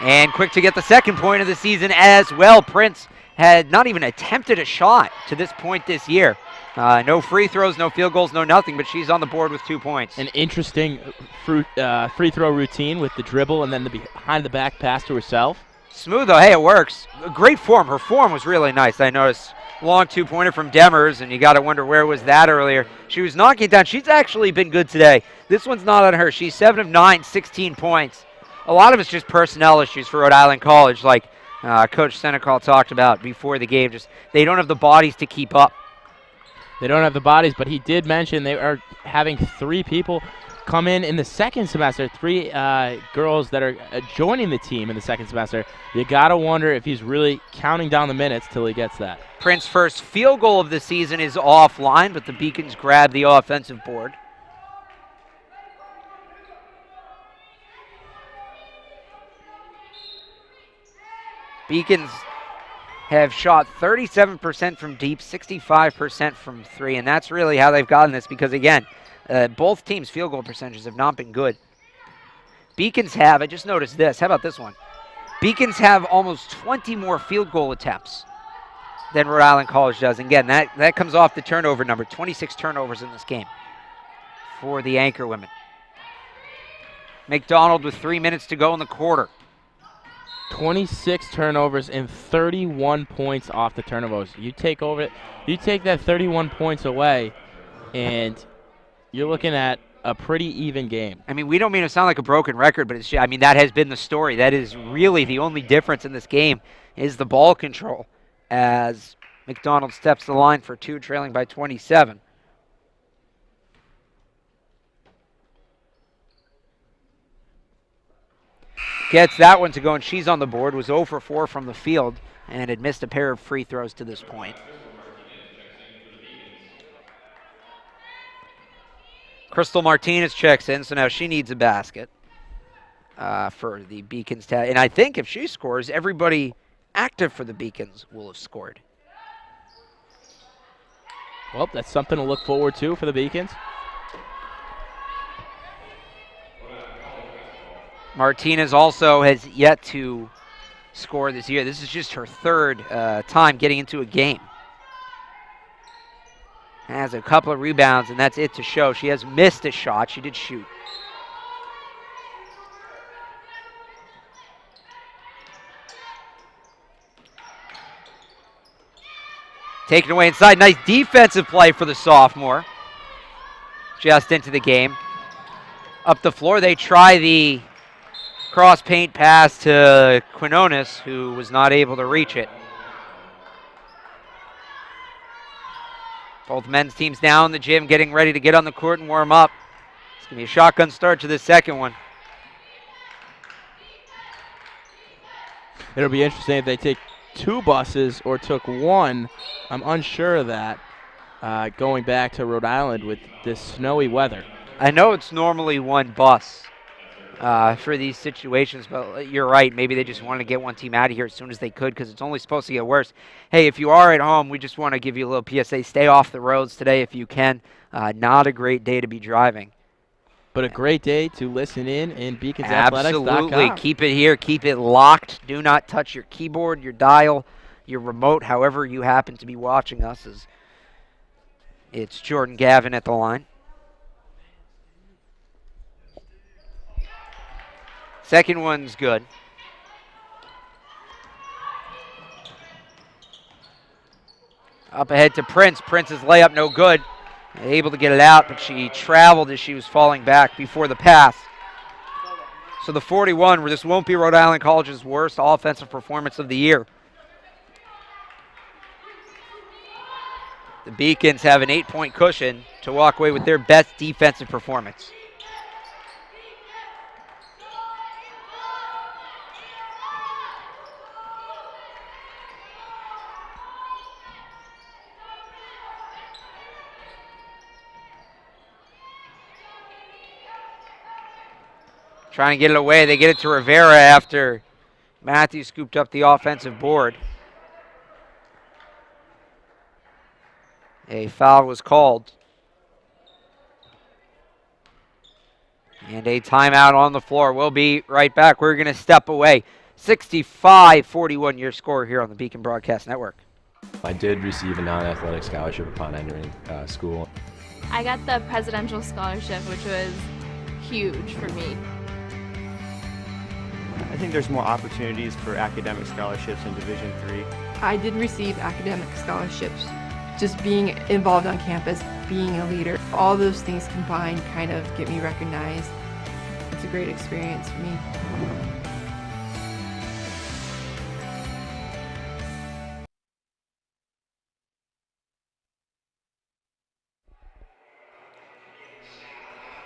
And quick to get the second point of the season as well. Prince had not even attempted a shot to this point this year. No free throws, no field goals, no nothing, but she's on the board with 2 points. An interesting free throw routine with the dribble and then the behind-the-back pass to herself. Smooth, though. Hey, it works. Great form. Her form was really nice. I noticed long two-pointer from Demers, and you got to wonder where was that earlier. She was knocking it down. She's actually been good today. This one's not on her. She's 7 of 9, 16 points. A lot of it's just personnel issues for Rhode Island College, like Coach Senecal talked about before the game. Just they don't have the bodies to keep up. They don't have the bodies, but he did mention they are having 3 people come in the second semester, 3 girls that are joining the team in the second semester. You got to wonder if he's really counting down the minutes till he gets that. Prince's first field goal of the season is offline, but the Beacons grab the offensive board. Beacons have shot 37% from deep, 65% from 3, and that's really how they've gotten this because, again, both teams' field goal percentages have not been good. Beacons have, I just noticed this. How about this one? Beacons have almost 20 more field goal attempts than Rhode Island College does. And again, that comes off the turnover number, 26 turnovers in this game for the anchor women. McDonald with 3 minutes to go in the quarter. 26 turnovers and 31 points off the turnovers. You take that 31 points away, and you're looking at a pretty even game. I mean, we don't mean to sound like a broken record, but that has been the story. That is really the only difference in this game is the ball control as McDonald steps the line for 2, trailing by 27. Gets that one to go, and she's on the board. Was 0 for 4 from the field and had missed a pair of free throws to this point. Crystal Martinez checks in, so now she needs a basket for the Beacons. And I think if she scores, everybody active for the Beacons will have scored. Well, that's something to look forward to for the Beacons. Martinez also has yet to score this year. This is just her third time getting into a game. Has a couple of rebounds, and that's it to show. She has missed a shot. She did shoot. Taken away inside. Nice defensive play for the sophomore. Just into the game. Up the floor, they try the cross paint pass to Quinones, who was not able to reach it. Both men's teams now in the gym getting ready to get on the court and warm up. It's going to be a shotgun start to the second one. It'll be interesting if they take 2 buses or took 1. I'm unsure of that going back to Rhode Island with this snowy weather. I know it's normally 1 bus for these situations, but you're right. Maybe they just wanted to get one team out of here as soon as they could because it's only supposed to get worse. Hey, if you are at home, we just want to give you a little PSA. Stay off the roads today if you can. Not a great day to be driving. But a great day to listen in BeaconsAthletics.com. Absolutely. Keep it here. Keep it locked. Do not touch your keyboard, your dial, your remote, however you happen to be watching us. It's Jordan Gavin at the line. Second one's good. Up ahead to Prince. Prince's layup no good. Able to get it out, but she traveled as she was falling back before the pass. So the 41, where this won't be Rhode Island College's worst offensive performance of the year. The Beacons have an 8-point cushion to walk away with their best defensive performance. Trying to get it away. They get it to Rivera after Matthews scooped up the offensive board. A foul was called. And a timeout on the floor. We'll be right back. We're going to step away. 65-41 your score here on the Beacon Broadcast Network. I did receive a non-athletic scholarship upon entering school. I got the presidential scholarship, which was huge for me. I think there's more opportunities for academic scholarships in Division III. I did receive academic scholarships. Just being involved on campus, being a leader, all those things combined kind of get me recognized. It's a great experience for me.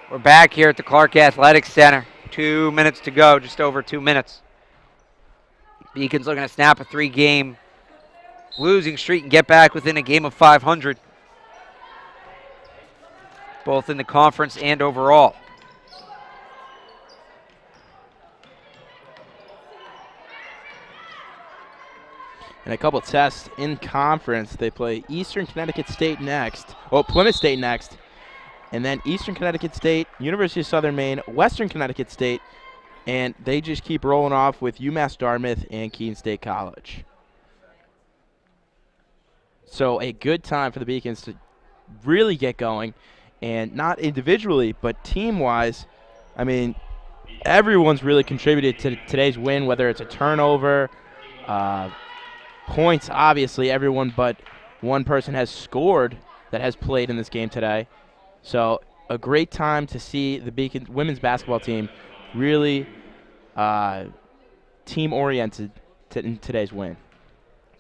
We're back here at the Clark Athletics Center. 2 minutes to go, just over 2 minutes. Beacon's looking to snap a 3-game losing streak and get back within a game of 500, both in the conference and overall. And a couple tests in conference. They play Eastern Connecticut State next. Oh, Plymouth State next. And then Eastern Connecticut State, University of Southern Maine, Western Connecticut State, and they just keep rolling off with UMass Dartmouth and Keene State College. So a good time for the Beacons to really get going, and not individually, but team-wise. I mean, everyone's really contributed to today's win, whether it's a turnover, points, obviously, everyone but one person has scored that has played in this game today. So a great time to see the Beacon women's basketball team really team-oriented in today's win.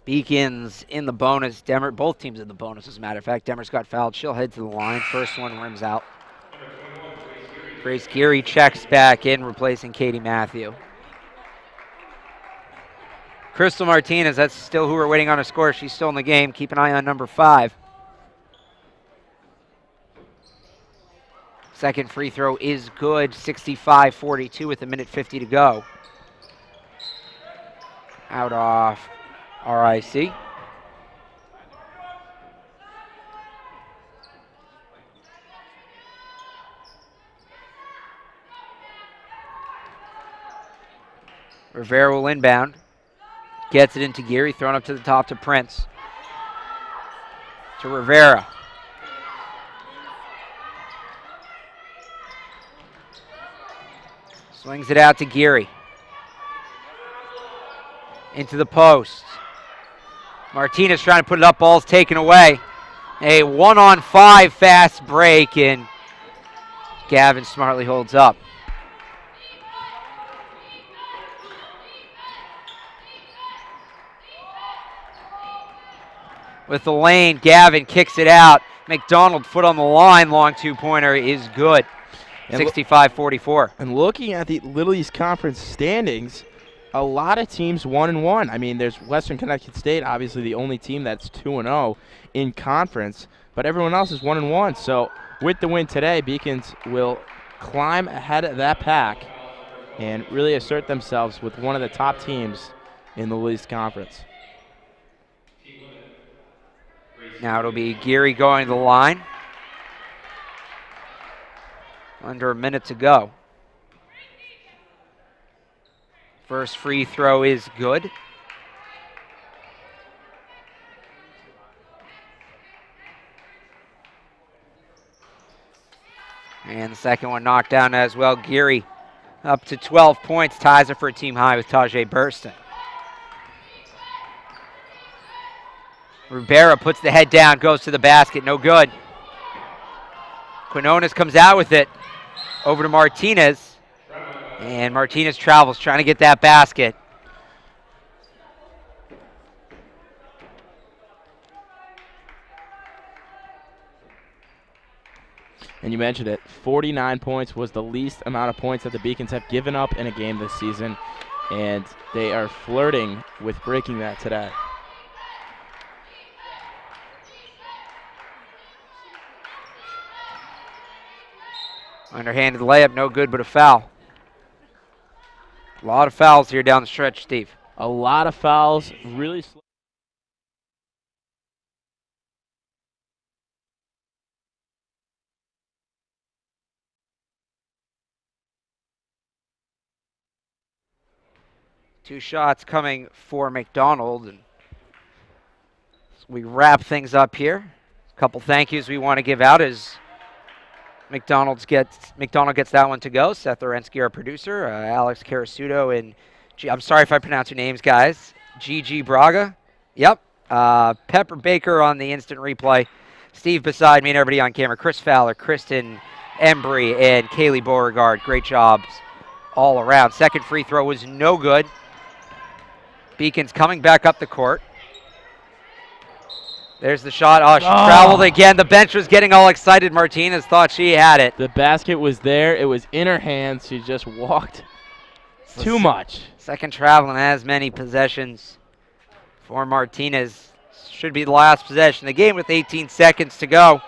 Beacon's in the bonus. Demmer, both teams in the bonus, as a matter of fact. Demmer's got fouled. She'll head to the line. First one rims out. Grace Geary checks back in, replacing Katie Matthew. Crystal Martinez, that's still who we're waiting on to score. She's still in the game. Keep an eye on number 5. Second free throw is good, 65-42 with 1:50 to go. Out off RIC. Rivera will inbound. Gets it into Geary, thrown up to the top to Prince. To Rivera. Swings it out to Geary. Into the post. Martinez trying to put it up, ball's taken away. A 1-on-5 fast break, and Gavin smartly holds up. With the lane, Gavin kicks it out. McDonald, foot on the line, long two-pointer is good. 65-44. And looking at the Little East Conference standings, a lot of teams 1-1. I mean, there's Western Connecticut State, obviously the only team that's 2-0 in conference, but everyone else is 1-1. So with the win today, Beacons will climb ahead of that pack and really assert themselves with one of the top teams in the Little East Conference. Now it'll be Geary going to the line. Under a minute to go. First free throw is good. And the second one knocked down as well. Geary up to 12 points, ties it for a team high with Tajay Burston. Rivera puts the head down, goes to the basket, no good. Quinones comes out with it. Over to Martinez. And Martinez travels, trying to get that basket. And you mentioned it, 49 points was the least amount of points that the Beacons have given up in a game this season. And they are flirting with breaking that today. Underhanded layup, no good, but a foul. A lot of fouls here down the stretch, Steve. A lot of fouls, really slow. 2 shots coming for McDonald. And we wrap things up here. A couple thank yous we want to give out as McDonald gets that one to go. Seth Orensky, our producer, Alex Carasudo, and I'm sorry if I pronounce your names, guys. Gigi Braga. Yep. Pepper Baker on the instant replay. Steve beside me and everybody on camera. Chris Fowler, Kristen Embry, and Kaylee Beauregard. Great jobs all around. Second free throw was no good. Beacons coming back up the court. There's the shot. Oh, she traveled again. The bench was getting all excited. Martinez thought she had it. The basket was there. It was in her hands. She just walked too much. Second traveling as many possessions for Martinez. Should be the last possession of the game with 18 seconds to go.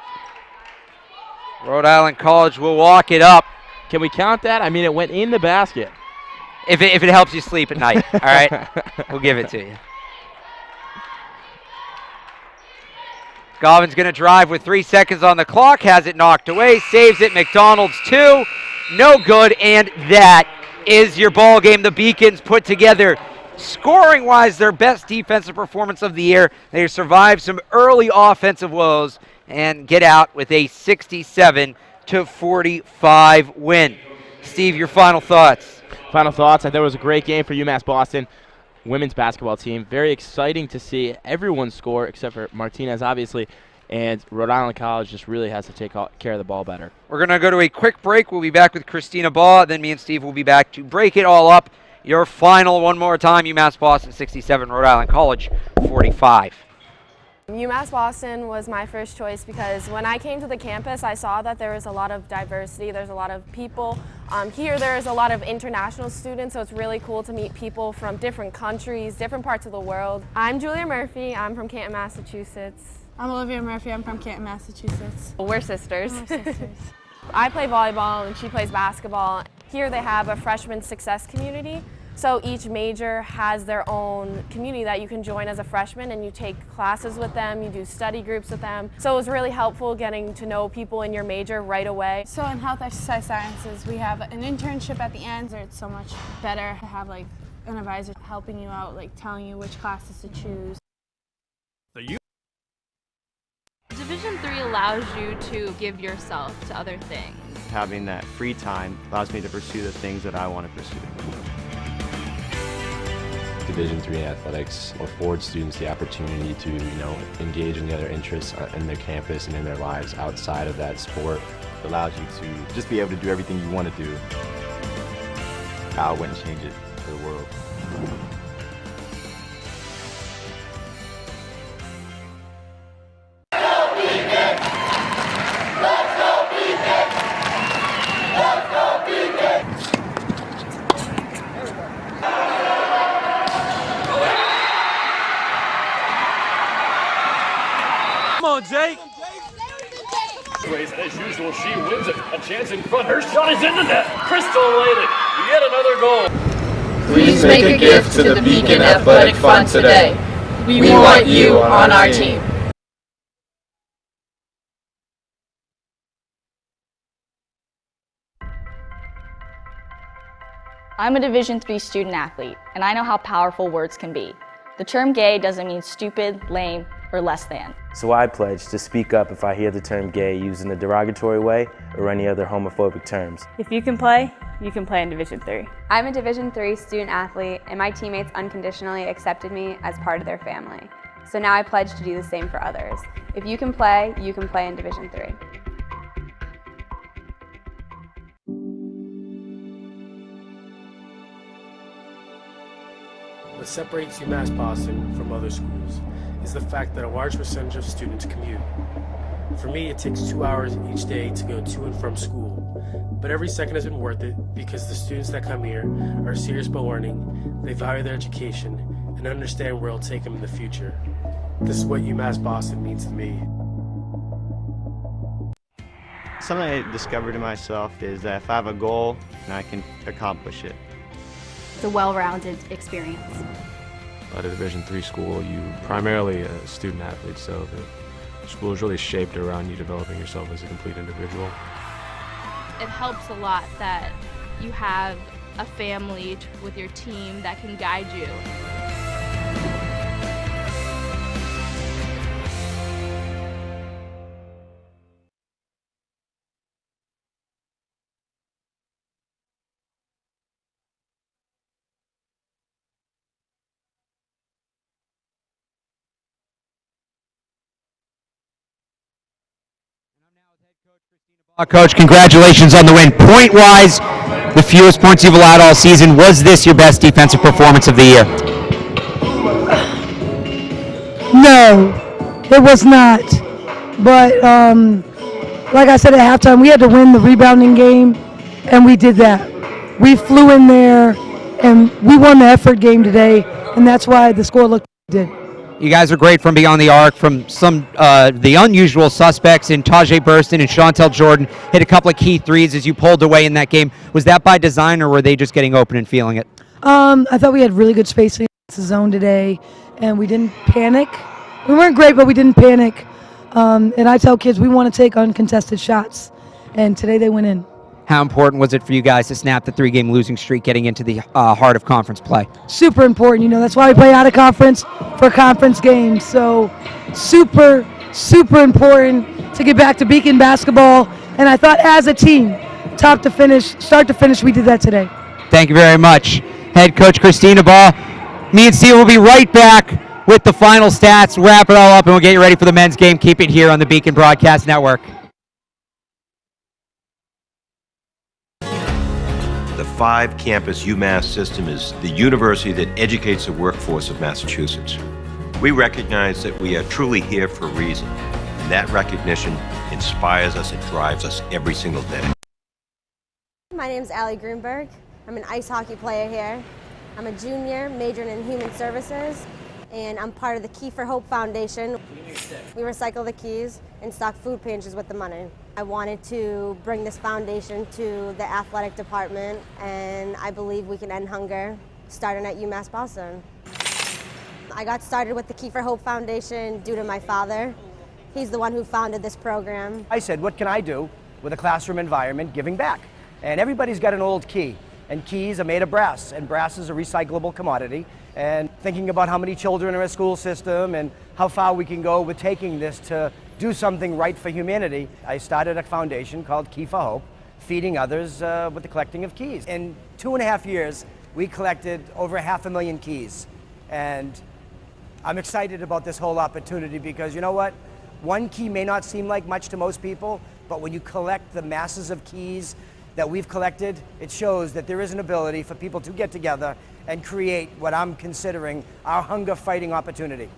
Rhode Island College will walk it up. Can we count that? I mean, it went in the basket. If it helps you sleep at night, all right? We'll give it to you. Gauvin's going to drive with 3 seconds on the clock, has it knocked away, saves it. McDonald's 2, no good, and that is your ball game. The Beacons put together, scoring-wise, their best defensive performance of the year. They survived some early offensive woes and get out with a 67-45 win. Steve, your final thoughts? Final thoughts. I thought it was a great game for UMass Boston women's basketball team. Very exciting to see everyone score except for Martinez, obviously, and Rhode Island College just really has to take care of the ball better. We're going to go to a quick break. We'll be back with Christina Baugh. Then me and Steve will be back to break it all up. Your final one more time, UMass Boston 67, Rhode Island College 45. UMass Boston was my first choice because when I came to the campus, I saw that there was a lot of diversity. There's a lot of people. Here there is a lot of international students, so it's really cool to meet people from different countries, different parts of the world. I'm Julia Murphy. I'm from Canton, Massachusetts. I'm Olivia Murphy. I'm from Canton, Massachusetts. We're sisters. We're sisters. I play volleyball and she plays basketball. Here they have a freshman success community. So each major has their own community that you can join as a freshman, and you take classes with them, you do study groups with them. So it was really helpful getting to know people in your major right away. So in health exercise sciences, we have an internship at the end, so it's so much better to have like an advisor helping you out, like telling you which classes to choose. Division III allows you to give yourself to other things. Having that free time allows me to pursue the things that I want to pursue. Division III athletics affords students the opportunity to, engage in the other interests in their campus and in their lives outside of that sport. It allows you to just be able to do everything you want to do. I wouldn't change it for the world. Come on, Jake. As usual, she wins it. A chance in front. Her shot is in the net. Crystal elated. Yet another goal. Please make a gift to the Beacon Athletic Fund today. We want you on our team. I'm a Division III student athlete, and I know how powerful words can be. The term gay doesn't mean stupid, lame, or less than. So I pledge to speak up if I hear the term gay used in a derogatory way or any other homophobic terms. If you can play in Division III. I'm a Division III student athlete, and my teammates unconditionally accepted me as part of their family. So now I pledge to do the same for others. If you can play in Division III. What separates UMass Boston from other schools is the fact that a large percentage of students commute. For me, it takes 2 hours each day to go to and from school, but every second has been worth it because the students that come here are serious about learning, they value their education, and understand where it'll take them in the future. This is what UMass Boston means to me. Something I discovered in myself is that if I have a goal, and I can accomplish it. It's a well-rounded experience. At a Division III school, you primarily a student athlete, so the school is really shaped around you developing yourself as a complete individual. It helps a lot that you have a family with your team that can guide you. Coach, congratulations on the win. Point-wise, the fewest points you've allowed all season. Was this your best defensive performance of the year? No, it was not. But like I said at halftime, we had to win the rebounding game, and we did that. We flew in there, and we won the effort game today, and that's why the score looked like it did. You guys are great from beyond the arc, from some the unusual suspects in Tajay Burston and Chantel Jordan. Hit a couple of key threes as you pulled away in that game. Was that by design, or were they just getting open and feeling it? I thought we had really good spacing in the zone today, and we didn't panic. We weren't great, but we didn't panic. And I tell kids we want to take uncontested shots, and today they went in. How important was it for you guys to snap the 3-game losing streak getting into the heart of conference play? Super important. That's why we play out of conference for conference games. So super, super important to get back to Beacon basketball. And I thought as a team, start to finish, we did that today. Thank you very much. Head coach Christina Baugh. Me and Steve will be right back with the final stats, wrap it all up, and we'll get you ready for the men's game. Keep it here on the Beacon Broadcast Network. The 5-campus UMass system is the university that educates the workforce of Massachusetts. We recognize that we are truly here for a reason, and that recognition inspires us and drives us every single day. My name is Allie Greenberg. I'm an ice hockey player here. I'm a junior majoring in human services, and I'm part of the Key for Hope Foundation. We recycle the keys and stock food pantries with the money. I wanted to bring this foundation to the athletic department, and I believe we can end hunger starting at UMass Boston. I got started with the Key for Hope Foundation due to my father. He's the one who founded this program. I said, what can I do with a classroom environment giving back? And everybody's got an old key, and keys are made of brass, and brass is a recyclable commodity. And thinking about how many children are in a school system and how far we can go with taking this to do something right for humanity, I started a foundation called Key for Hope, feeding others with the collecting of keys. In 2.5 years, we collected over 500,000 keys. And I'm excited about this whole opportunity because you know what? One key may not seem like much to most people, but when you collect the masses of keys that we've collected, it shows that there is an ability for people to get together and create what I'm considering our hunger fighting opportunity.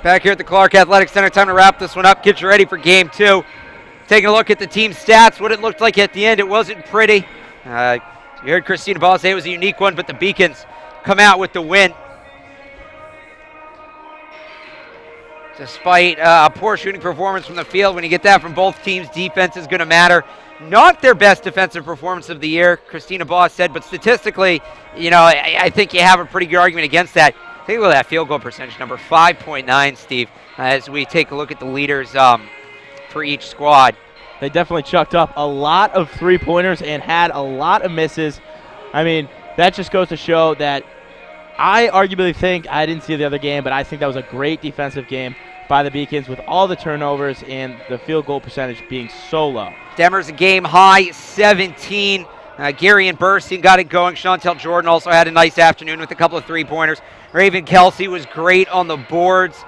Back here at the Clark Athletic Center, time to wrap this one up, get you ready for game 2. Taking a look at the team stats, what it looked like at the end, it wasn't pretty. You heard Christina Ball say it was a unique one, but the Beacons come out with the win. Despite a poor shooting performance from the field, when you get that from both teams, defense is going to matter. Not their best defensive performance of the year, Christina Boss said, but statistically, I think you have a pretty good argument against that. Take a look at that field goal percentage number, 5.9, Steve, as we take a look at the leaders for each squad. They definitely chucked up a lot of three-pointers and had a lot of misses. I mean, that just goes to show that I arguably think, I didn't see the other game, but I think that was a great defensive game by the Beacons with all the turnovers and the field goal percentage being so low. Demers a game high, 17. Gary and Burstein got it going. Chantel Jordan also had a nice afternoon with a couple of three-pointers. Raven Kelsey was great on the boards.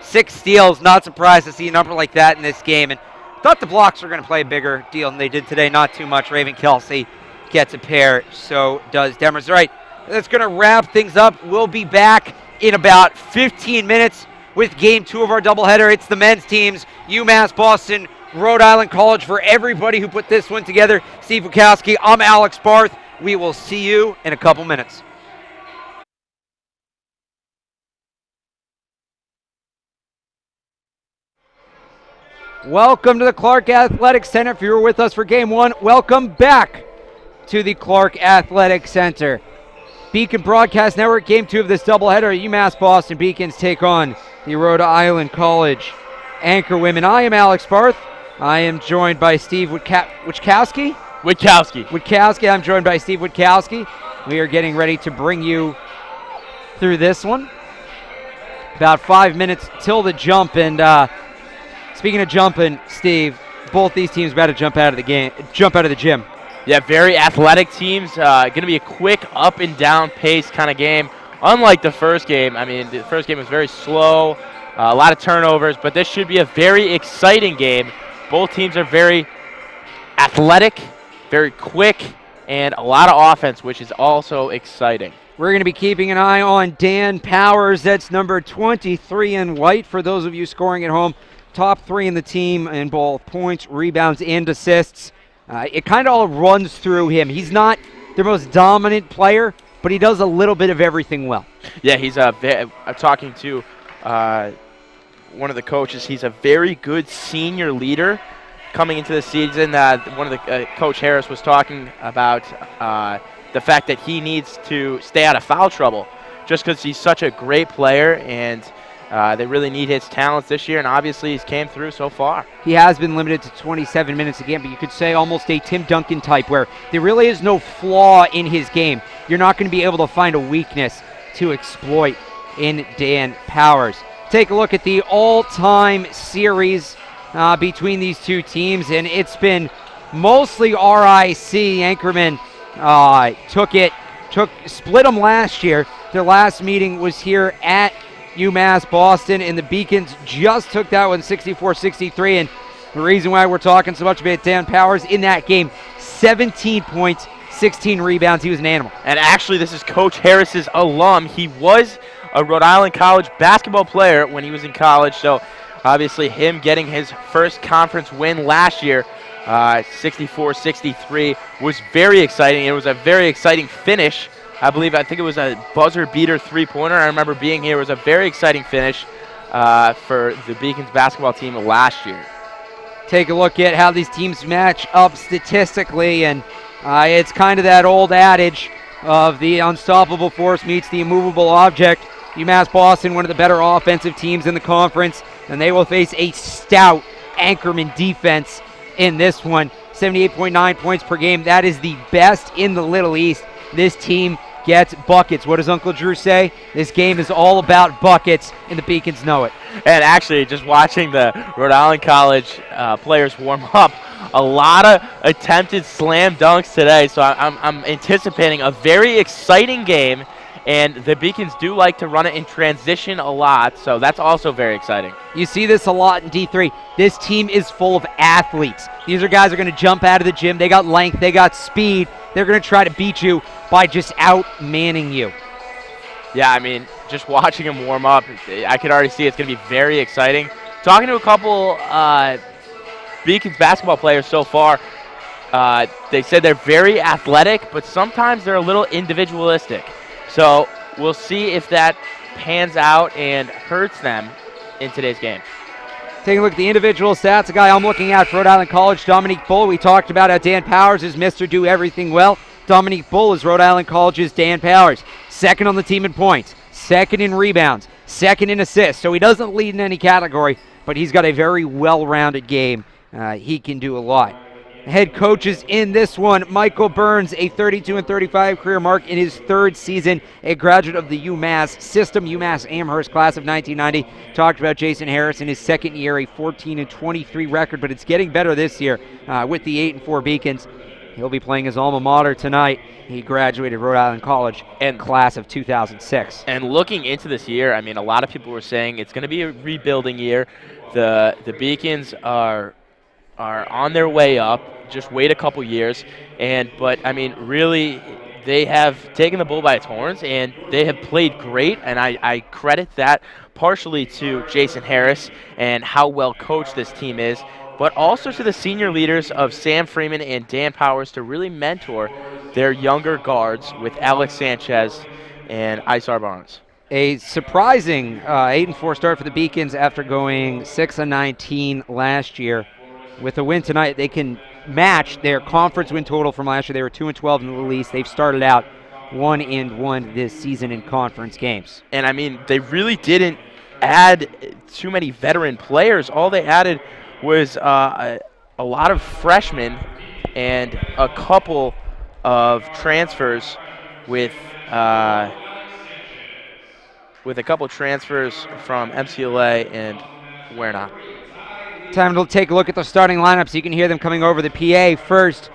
6 steals, not surprised to see a number like that in this game. And thought the blocks were going to play a bigger deal than they did today. Not too much. Raven Kelsey gets a pair, so does Demers. All right, that's going to wrap things up. We'll be back in about 15 minutes with game 2 of our doubleheader. It's the men's teams, UMass Boston, Rhode Island College. For everybody who put this one together, Steve Wachowski, I'm Alex Barth. We will see you in a couple minutes. Welcome to the Clark Athletic Center. If you were with us for game 1, welcome back to the Clark Athletic Center. Beacon Broadcast Network, game 2 of this doubleheader. UMass Boston Beacons take on the Rhode Island College Anchor Women. I am Alex Barth. I am joined by Steve Wachowski. Witkowski. I'm joined by Steve Witkowski. We are getting ready to bring you through this one. About 5 minutes till the jump. And speaking of jumping, Steve, both these teams about to jump out of the gym. Yeah, very athletic teams. Going to be a quick up and down pace kind of game. Unlike the first game, I mean, the first game was very slow, a lot of turnovers, but this should be a very exciting game. Both teams are very athletic, very quick, and a lot of offense, which is also exciting. We're going to be keeping an eye on Dan Powers. That's number 23 in white for those of you scoring at home. Top 3 in the team in both points, rebounds, and assists. It kind of all runs through him. He's not their most dominant player, but he does a little bit of everything well. Yeah, he's talking to one of the coaches. He's a very good senior leader coming into the season. One of the Coach Harris was talking about the fact that he needs to stay out of foul trouble just because he's such a great player, and they really need his talents this year, and obviously he's came through so far. He has been limited to 27 minutes a game, but you could say almost a Tim Duncan type where there really is no flaw in his game. You're not going to be able to find a weakness to exploit in Dan Powers. Take a look at the all-time series between these two teams, and it's been mostly RIC. Anchorman split them last year. Their last meeting was here at UMass Boston, and the Beacons just took that one 64-63. And the reason why we're talking so much about Dan Powers in that game, 17 points, 16 rebounds. He was an animal. And actually, this is Coach Harris's alum. He was a Rhode Island College basketball player when he was in college, so obviously him getting his first conference win last year, 64-63, was very exciting. It was a very exciting finish. I think it was a buzzer beater three-pointer. I remember being here. It was a very exciting finish for the Beacons basketball team last year. Take a look at how these teams match up statistically, and it's kind of that old adage of the unstoppable force meets the immovable object. UMass Boston, one of the better offensive teams in the conference, and they will face a stout Anchorman defense in this one. 78.9 points per game. That is the best in the Little East. This team gets buckets. What does Uncle Drew say? This game is all about buckets, and the Beacons know it. And actually, just watching the Rhode Island College players warm up, a lot of attempted slam dunks today, so I'm anticipating a very exciting game, and the Beacons do like to run it in transition a lot, so that's also very exciting. You see this a lot in D3. This team is full of athletes. These are guys who are going to jump out of the gym. They got length. They got speed. They're going to try to beat you by just out-manning you. Yeah, I mean, just watching them warm up, I could already see it's going to be very exciting. Talking to a couple Beacons basketball players so far, they said they're very athletic, but sometimes they're a little individualistic. So we'll see if that pans out and hurts them in today's game. Taking a look at the individual stats, a guy I'm looking at for Rhode Island College, Dominique Bull. We talked about how Dan Powers is Mr. Do Everything Well. Dominique Bull is Rhode Island College's Dan Powers. Second on the team in points, second in rebounds, second in assists. So he doesn't lead in any category, but he's got a very well-rounded game. He can do a lot. Head coaches in this one, Michael Burns, a 32-35 career mark in his third season, a graduate of the UMass system, UMass Amherst class of 1990. Talked about Jason Harris in his second year, a 14-23 record, but it's getting better this year with the 8-4 Beacons. He'll be playing his alma mater tonight. He graduated Rhode Island College in class of 2006. And looking into this year, I mean, a lot of people were saying it's going to be a rebuilding year. The Beacons are on their way up. Just wait a couple years, but I mean, really, they have taken the bull by its horns, and they have played great, and I credit that partially to Jason Harris and how well coached this team is, but also to the senior leaders of Sam Freeman and Dan Powers to really mentor their younger guards with Alex Sanchez and Isar Barnes. A surprising 8-4 start for the Beacons after going 6-19 last year. With a win tonight, they can match their conference win total from last year. They were 2-12 in the Little East. They've started out 1-1 this season in conference games. And I mean, they really didn't add too many veteran players. All they added was a lot of freshmen and a couple of transfers with a couple transfers from MCLA and where not. Time to take a look at the starting lineup so you can hear them coming over the PA. First,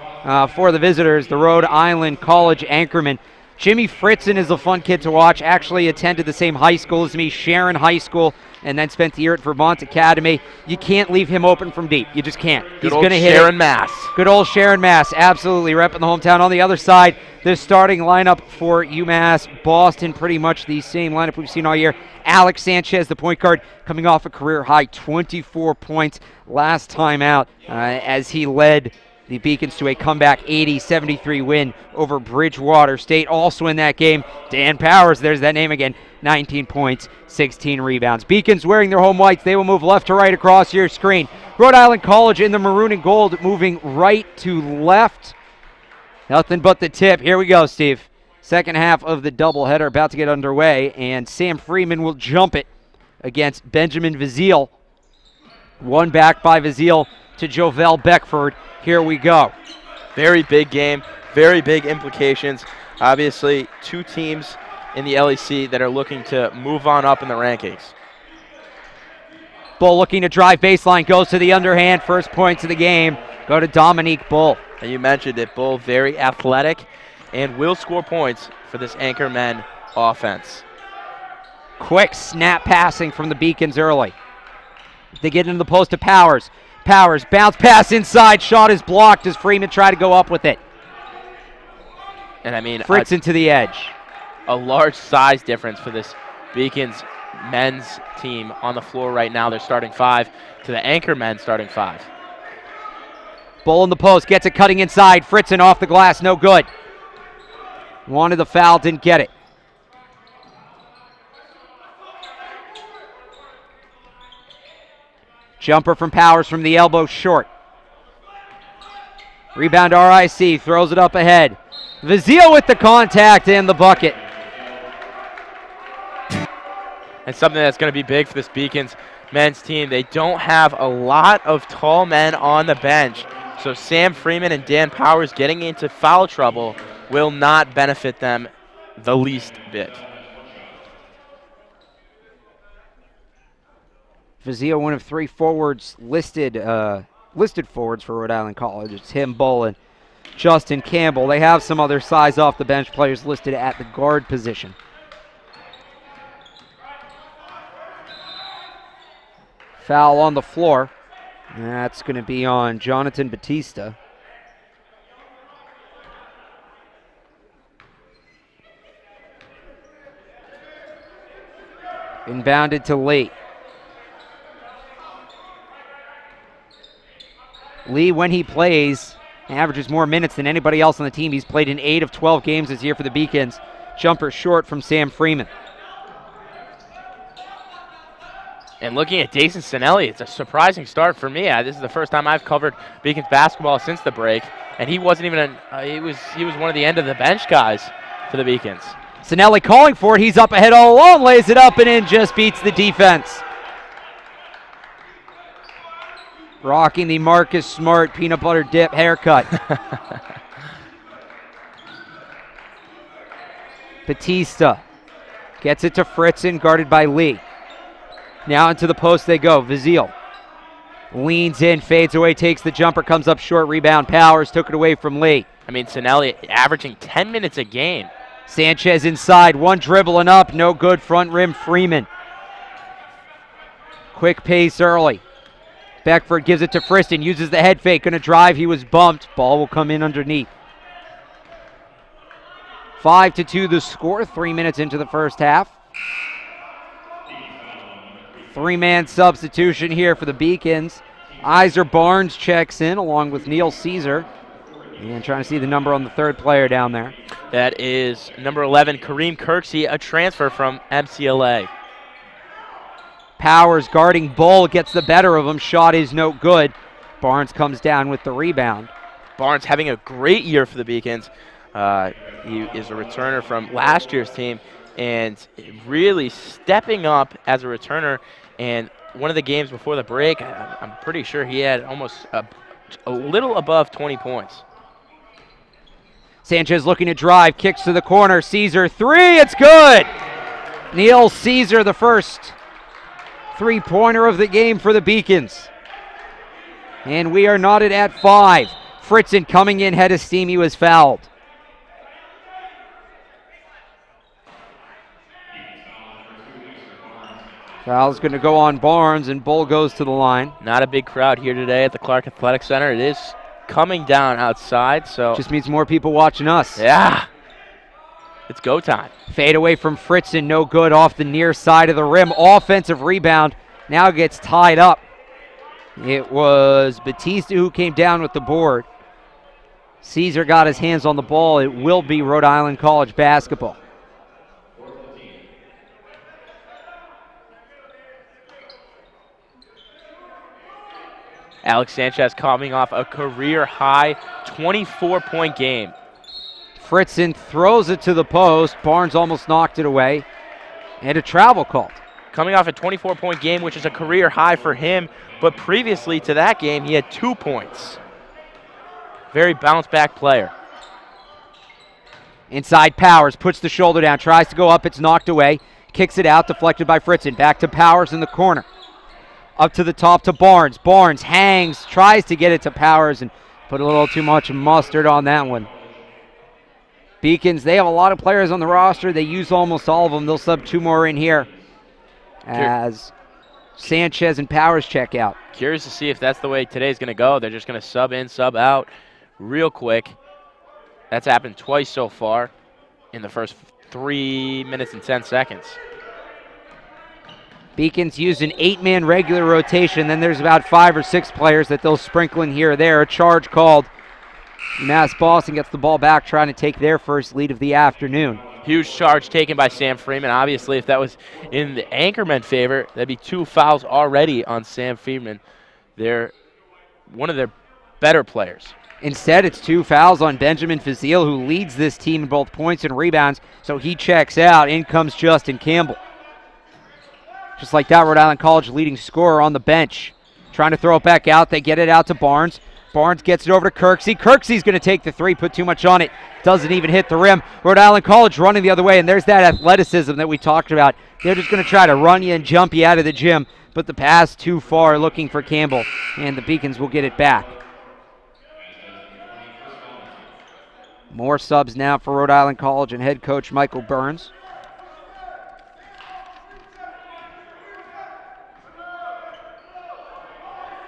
for the visitors, the Rhode Island College anchorman. Jimmy Fritzen is a fun kid to watch. Actually attended the same high school as me, Sharon High School, and then spent the year at Vermont Academy. You can't leave him open from deep. You just can't. Good old Sharon, Mass. Good old Sharon, Mass. Absolutely repping the hometown. On the other side, the starting lineup for UMass Boston, pretty much the same lineup we've seen all year. Alex Sanchez, the point guard, coming off a career-high 24 points last time out as he led the Beacons to a comeback 80-73 win over Bridgewater State. Also in that game, Dan Powers, there's that name again, 19 points, 16 rebounds. Beacons wearing their home whites. They will move left to right across your screen. Rhode Island College in the maroon and gold, moving right to left. Nothing but the tip. Here we go, Steve. Second half of the doubleheader about to get underway, and Sam Freeman will jump it against Benjamin Vizile. One back by Vizile to Jovel Beckford. Here we go. Very big game, very big implications. Obviously, two teams in the LEC that are looking to move on up in the rankings. Bull looking to drive baseline, goes to the underhand. First points of the game go to Dominique Bull. And you mentioned it, Bull, very athletic and will score points for this Anchormen offense. Quick snap passing from the Beacons early. They get into the post to Powers. Powers, bounce pass inside, shot is blocked as Freeman try to go up with it. And I mean, Fritzen to the edge. A large size difference for this Beacons men's team on the floor right now. They're starting 5 to the Anchormen starting 5. Bull in the post, gets it cutting inside. Fritzen off the glass, no good. Wanted the foul, didn't get it. Jumper from Powers from the elbow, short. Rebound RIC, throws it up ahead. Vizile with the contact and the bucket. And something that's going to be big for this Beacons men's team. They don't have a lot of tall men on the bench. So Sam Freeman and Dan Powers getting into foul trouble will not benefit them the least bit. Vizile, one of 3 forwards listed forwards for Rhode Island College. It's him, Bull, and Justin Campbell. They have some other size off the bench players listed at the guard position. Foul on the floor. That's going to be on Jonathan Batista. Inbounded to Lee. Lee, when he plays, averages more minutes than anybody else on the team. He's played in 8 of 12 games this year for the Beacons. Jumper short from Sam Freeman. And looking at Dason Sinelli, it's a surprising start for me. This is the first time I've covered Beacons basketball since the break, and he wasn't even he was one of the end of the bench guys for the Beacons. Sinelli calling for it. He's up ahead all alone, lays it up and in, just beats the defense. Rocking the Marcus Smart peanut butter dip haircut. Batista gets it to Fritzen, guarded by Lee. Now into the post they go. Vizile leans in, fades away, takes the jumper, comes up short. Rebound. Powers took it away from Lee. I mean, Sinelli averaging 10 minutes a game. Sanchez inside, one dribbling up, no good. Front rim, Freeman. Quick pace early. Beckford gives it to Friston, uses the head fake, gonna drive, he was bumped. Ball will come in underneath. 5-2 the score, 3 minutes into the first half. 3-man substitution here for the Beacons. Iser Barnes checks in along with Neil Caesar. And trying to see the number on the third player down there. That is number 11, Kareem Kirksey, a transfer from MCLA. Powers guarding Bull, gets the better of him. Shot is no good. Barnes comes down with the rebound. Barnes having a great year for the Beacons. He is a returner from last year's team and really stepping up as a returner. And one of the games before the break, I'm pretty sure he had almost a little above 20 points. Sanchez looking to drive, kicks to the corner. Caesar, three, it's good! Neil Caesar, the first three-pointer of the game for the Beacons. And we are knotted at 5. Fritzen coming in head of steam, he was fouled. Foul's going to go on Barnes, and Bull goes to the line. Not a big crowd here today at the Clark Athletic Center. It is coming down outside, so just means more people watching us. Yeah. It's go time. Fade away from Fritzen, no good off the near side of the rim. Offensive rebound, now gets tied up. It was Batista who came down with the board. Caesar got his hands on the ball. It will be Rhode Island College basketball. Alex Sanchez coming off a career-high 24-point game. Fritzen throws it to the post. Barnes almost knocked it away. And a travel called. Coming off a 24-point game, which is a career high for him, but previously to that game, he had 2 points. Very bounce-back player. Inside Powers, puts the shoulder down, tries to go up, it's knocked away. Kicks it out, deflected by Fritzen. Back to Powers in the corner. Up to the top to Barnes. Barnes hangs, tries to get it to Powers, and put a little too much mustard on that one. Beacons, they have a lot of players on the roster. They use almost all of them. They'll sub 2 more in here as Sanchez and Powers check out. Curious to see if that's the way today's going to go. They're just going to sub in, sub out real quick. That's happened twice so far in the first 3 minutes and 10 seconds. Beacons use an 8-man regular rotation. Then there's about 5 or 6 players that they'll sprinkle in here or there. A charge called. UMass Boston gets the ball back, trying to take their first lead of the afternoon. Huge charge taken by Sam Freeman. Obviously, if that was in the Anchorman favor, that'd be 2 fouls already on Sam Freeman. They're one of their better players. Instead, it's 2 fouls on Benjamin Fazil, who leads this team in both points and rebounds, so he checks out. In comes Justin Campbell. Just like that, Rhode Island College leading scorer on the bench. Trying to throw it back out. They get it out to Barnes. Barnes gets it over to Kirksey. Kirksey's going to take the 3, put too much on it. Doesn't even hit the rim. Rhode Island College running the other way, and there's that athleticism that we talked about. They're just going to try to run you and jump you out of the gym, but the pass too far, looking for Campbell, and the Beacons will get it back. More subs now for Rhode Island College and head coach Michael Burns.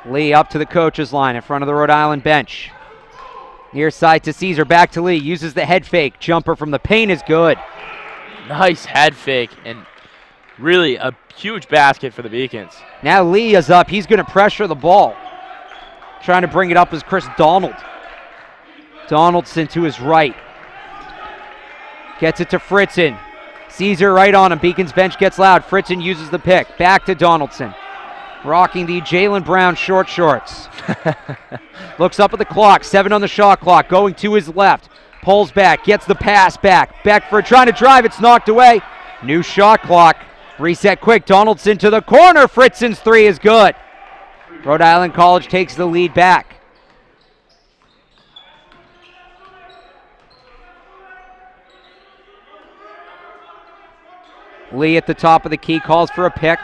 Lee up to the coach's line in front of the Rhode Island bench. Near side to Caesar, back to Lee, uses the head fake. Jumper from the paint is good. Nice head fake, and really a huge basket for the Beacons. Now Lee is up, he's going to pressure the ball. Trying to bring it up is Chris Donald. Donaldson to his right. Gets it to Fritzen. Caesar right on him, Beacons bench gets loud. Fritzen uses the pick, back to Donaldson. Rocking the Jalen Brown short shorts. Looks up at the clock, 7 on the shot clock, going to his left. Pulls back, gets the pass back. Beckford trying to drive, it's knocked away. New shot clock, reset quick. Donaldson to the corner, Fritzen's 3 is good. Rhode Island College takes the lead back. Lee at the top of the key, calls for a pick.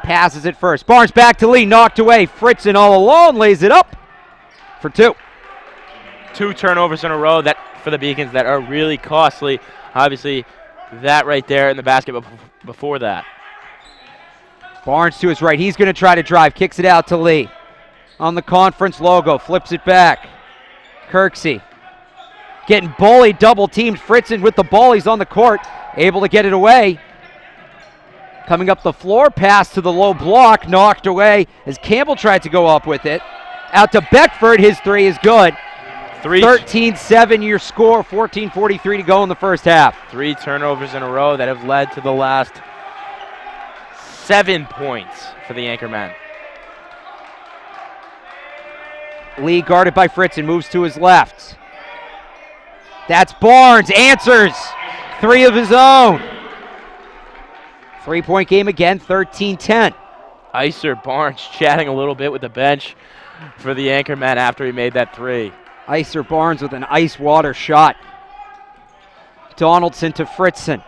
Passes it first. Barnes back to Lee, knocked away. Fritzen all alone, lays it up for 2. 2 turnovers in a row that for the Beacons that are really costly. Obviously, that right there in the basket before that. Barnes to his right. He's going to try to drive. Kicks it out to Lee. On the conference logo. Flips it back. Kirksey getting bullied. Double teamed. Fritzen with the ball. He's on the court. Able to get it away. Coming up the floor, pass to the low block, knocked away as Campbell tried to go up with it. Out to Beckford, his 3 is good. 13-7 your score, 14:43 to go in the first half. 3 turnovers in a row that have led to the last 7 points for the Anchorman. Lee guarded by Fritzen, moves to his left. That's Barnes, answers. 3 of his own. 3-point game again, 13-10. Iser Barnes chatting a little bit with the bench. for the anchor man after he made that three. Icer Barnes with an ice water shot. Donaldson to Fritzen.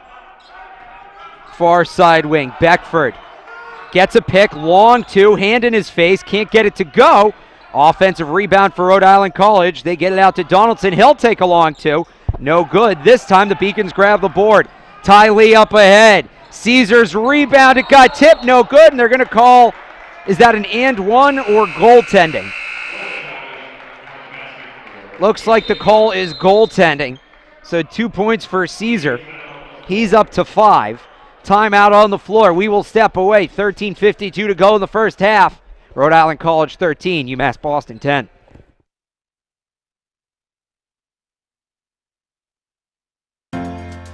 Far side wing, Beckford gets a pick, long two, hand in his face, can't get it to go. Offensive rebound for Rhode Island College. They get it out to Donaldson. He'll take a long two. No good. This time the Beacons grab the board. Ty Lee up ahead. Caesars rebound. It got tipped. No good. And they're going to call, is that an and one or goaltending? Looks like the call is goaltending. So 2 points for Caesar. He's up to 5. Timeout on the floor. We will step away. 13:52 to go in the first half. Rhode Island College 13, UMass Boston 10.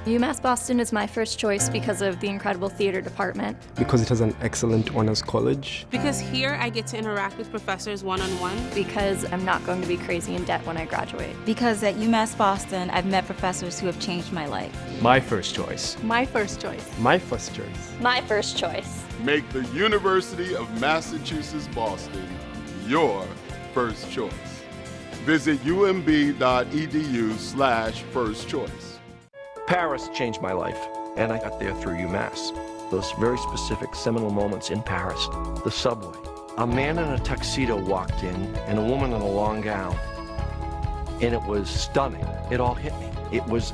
UMass Boston is my first choice because of the incredible theater department. Because it has an excellent honors college. Because here I get to interact with professors one-on-one. Because I'm not going to be crazy in debt when I graduate. Because at UMass Boston, I've met professors who have changed my life. My first choice. My first choice. My first choice. My first choice. Make the University of Massachusetts Boston your first choice. Visit umb.edu/first choice. Paris changed my life, and I got there through UMass. Those very specific seminal moments in Paris. The subway. A man in a tuxedo walked in, and a woman in a long gown. And it was stunning. It all hit me. It was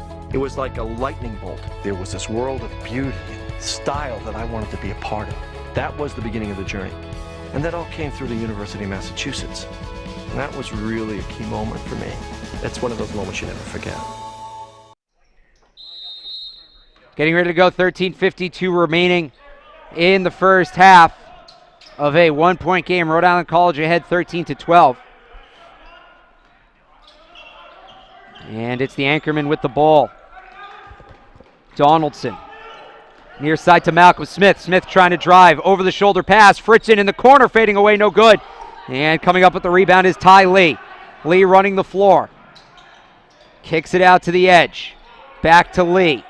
like a lightning bolt. There was this world of beauty and style that I wanted to be a part of. That was the beginning of the journey. And that all came through the University of Massachusetts. And that was really a key moment for me. That's one of those moments you never forget. Getting ready to go, 13:52 remaining in the first half of a 1-point game. Rhode Island College ahead 13-12. And it's the anchorman with the ball. Donaldson. Near side to Malcolm Smith. Smith trying to drive. Over the shoulder pass. Fritzen in the corner, fading away, no good. And coming up with the rebound is Ty Lee. Lee running the floor. Kicks it out to the edge. Back to Lee.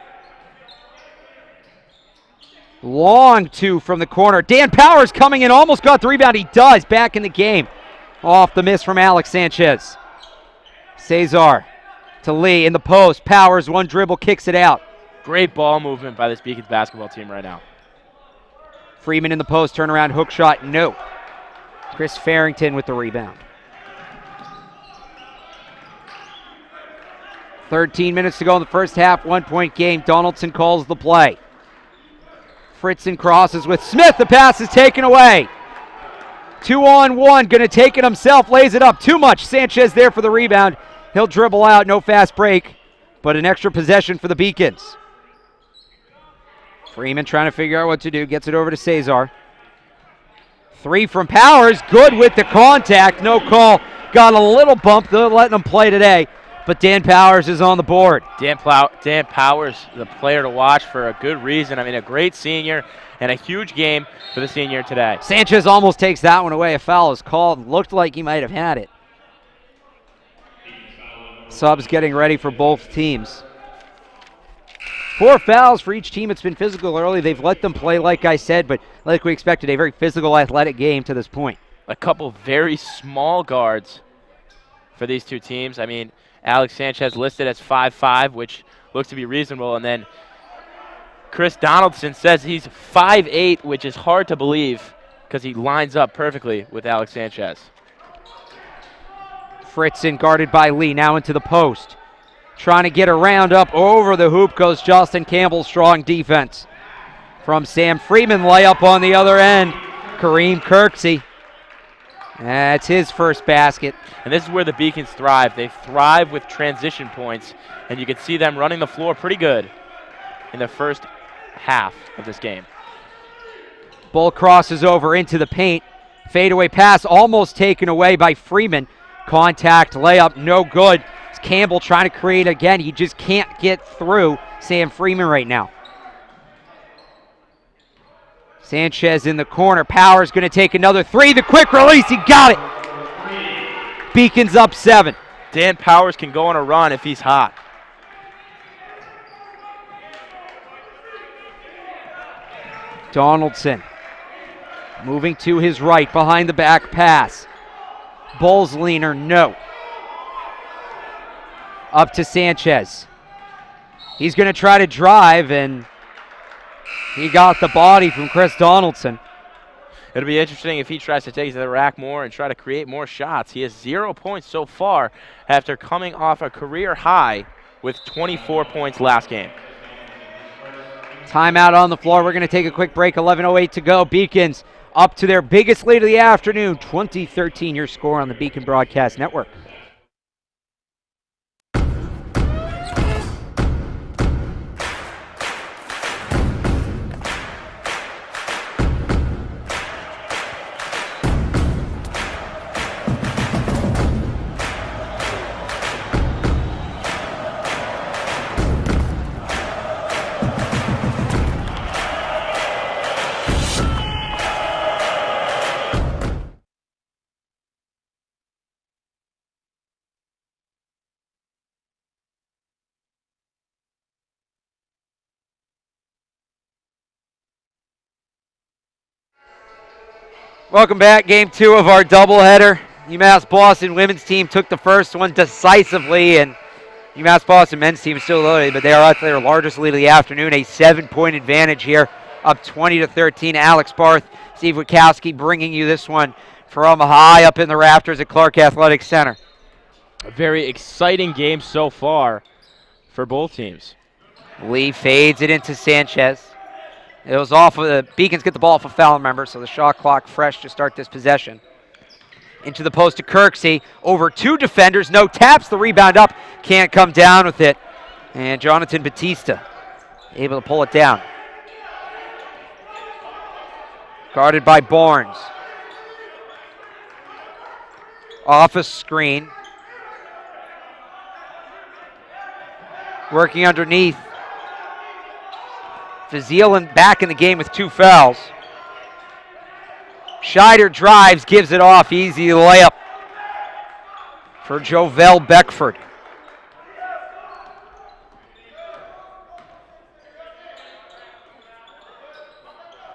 Long two from the corner. Dan Powers coming in, almost got the rebound. He does, back in the game. Off the miss from Alex Sanchez. Cesar to Lee in the post. Powers, one dribble, kicks it out. Great ball movement by this Beacons basketball team right now. Freeman in the post, turnaround hook shot, no. Chris Farrington with the rebound. 13 minutes to go in the first half, 1-point game. Donaldson calls the play. Fritzen crosses with Smith. The pass is taken away. 2-on-1, going to take it himself, lays it up. Too much. Sanchez there for the rebound. He'll dribble out, no fast break, but an extra possession for the Beacons. Freeman trying to figure out what to do, gets it over to Cesar. Three from Powers, good with the contact, no call. Got a little bump, they're letting him play today, but Dan Powers is on the board. Dan Powers, the player to watch for a good reason. I mean, a great senior and a huge game for the senior today. Sanchez almost takes that one away. A foul is called. Looked like he might have had it. Subs getting ready for both teams. 4 fouls for each team. It's been physical early. They've let them play, like I said, but like we expected, a very physical, athletic game to this point. A couple very small guards for these two teams. I mean, Alex Sanchez listed as 5'5", which looks to be reasonable, and then Chris Donaldson says he's 5'8", which is hard to believe because he lines up perfectly with Alex Sanchez. Fritzen guarded by Lee, now into the post. Trying to get around, up over the hoop goes Justin Campbell. Strong defense from Sam Freeman. Layup on the other end. Kareem Kirksey. That's his first basket. And this is where the Beacons thrive. They thrive with transition points, and you can see them running the floor pretty good in the first half of this game. Bull crosses over into the paint. Fadeaway pass almost taken away by Freeman. Contact layup, no good. It's Campbell trying to create again. He just can't get through Sam Freeman right now. Sanchez in the corner. Powers going to take another three. The quick release, he got it. Beacons up 7. Dan Powers can go on a run if he's hot. Donaldson moving to his right behind the back pass. Bulls leaner, no. Up to Sanchez. He's going to try to drive, and he got the body from Chris Donaldson. It'll be interesting if he tries to take it to the rack more and try to create more shots. He has 0 points so far after coming off a career high with 24 points last game. Timeout on the floor. We're going to take a quick break. 11:08 to go. Beacons up to their biggest lead of the afternoon. 20-13 your score on the Beacon Broadcast Network. Welcome back. Game 2 of our doubleheader. UMass Boston women's team took the first one decisively, and UMass Boston men's team is still loaded, but they are at their largest lead of the afternoon. A 7-point advantage here, up 20-13. Alex Barth, Steve Witkowski bringing you this one from high up in the rafters at Clark Athletic Center. A very exciting game so far for both teams. Lee fades it into Sanchez. It was off of the Beacons get the ball off a foul, remember, so the shot clock fresh to start this possession. Into the post to Kirksey. Over 2 defenders. No taps the rebound up. Can't come down with it. And Jonathan Batista able to pull it down. Guarded by Barnes. Off a screen. Working underneath. Fazile back in the game with 2 fouls. Scheider drives, gives it off. Easy layup for Jovel Beckford.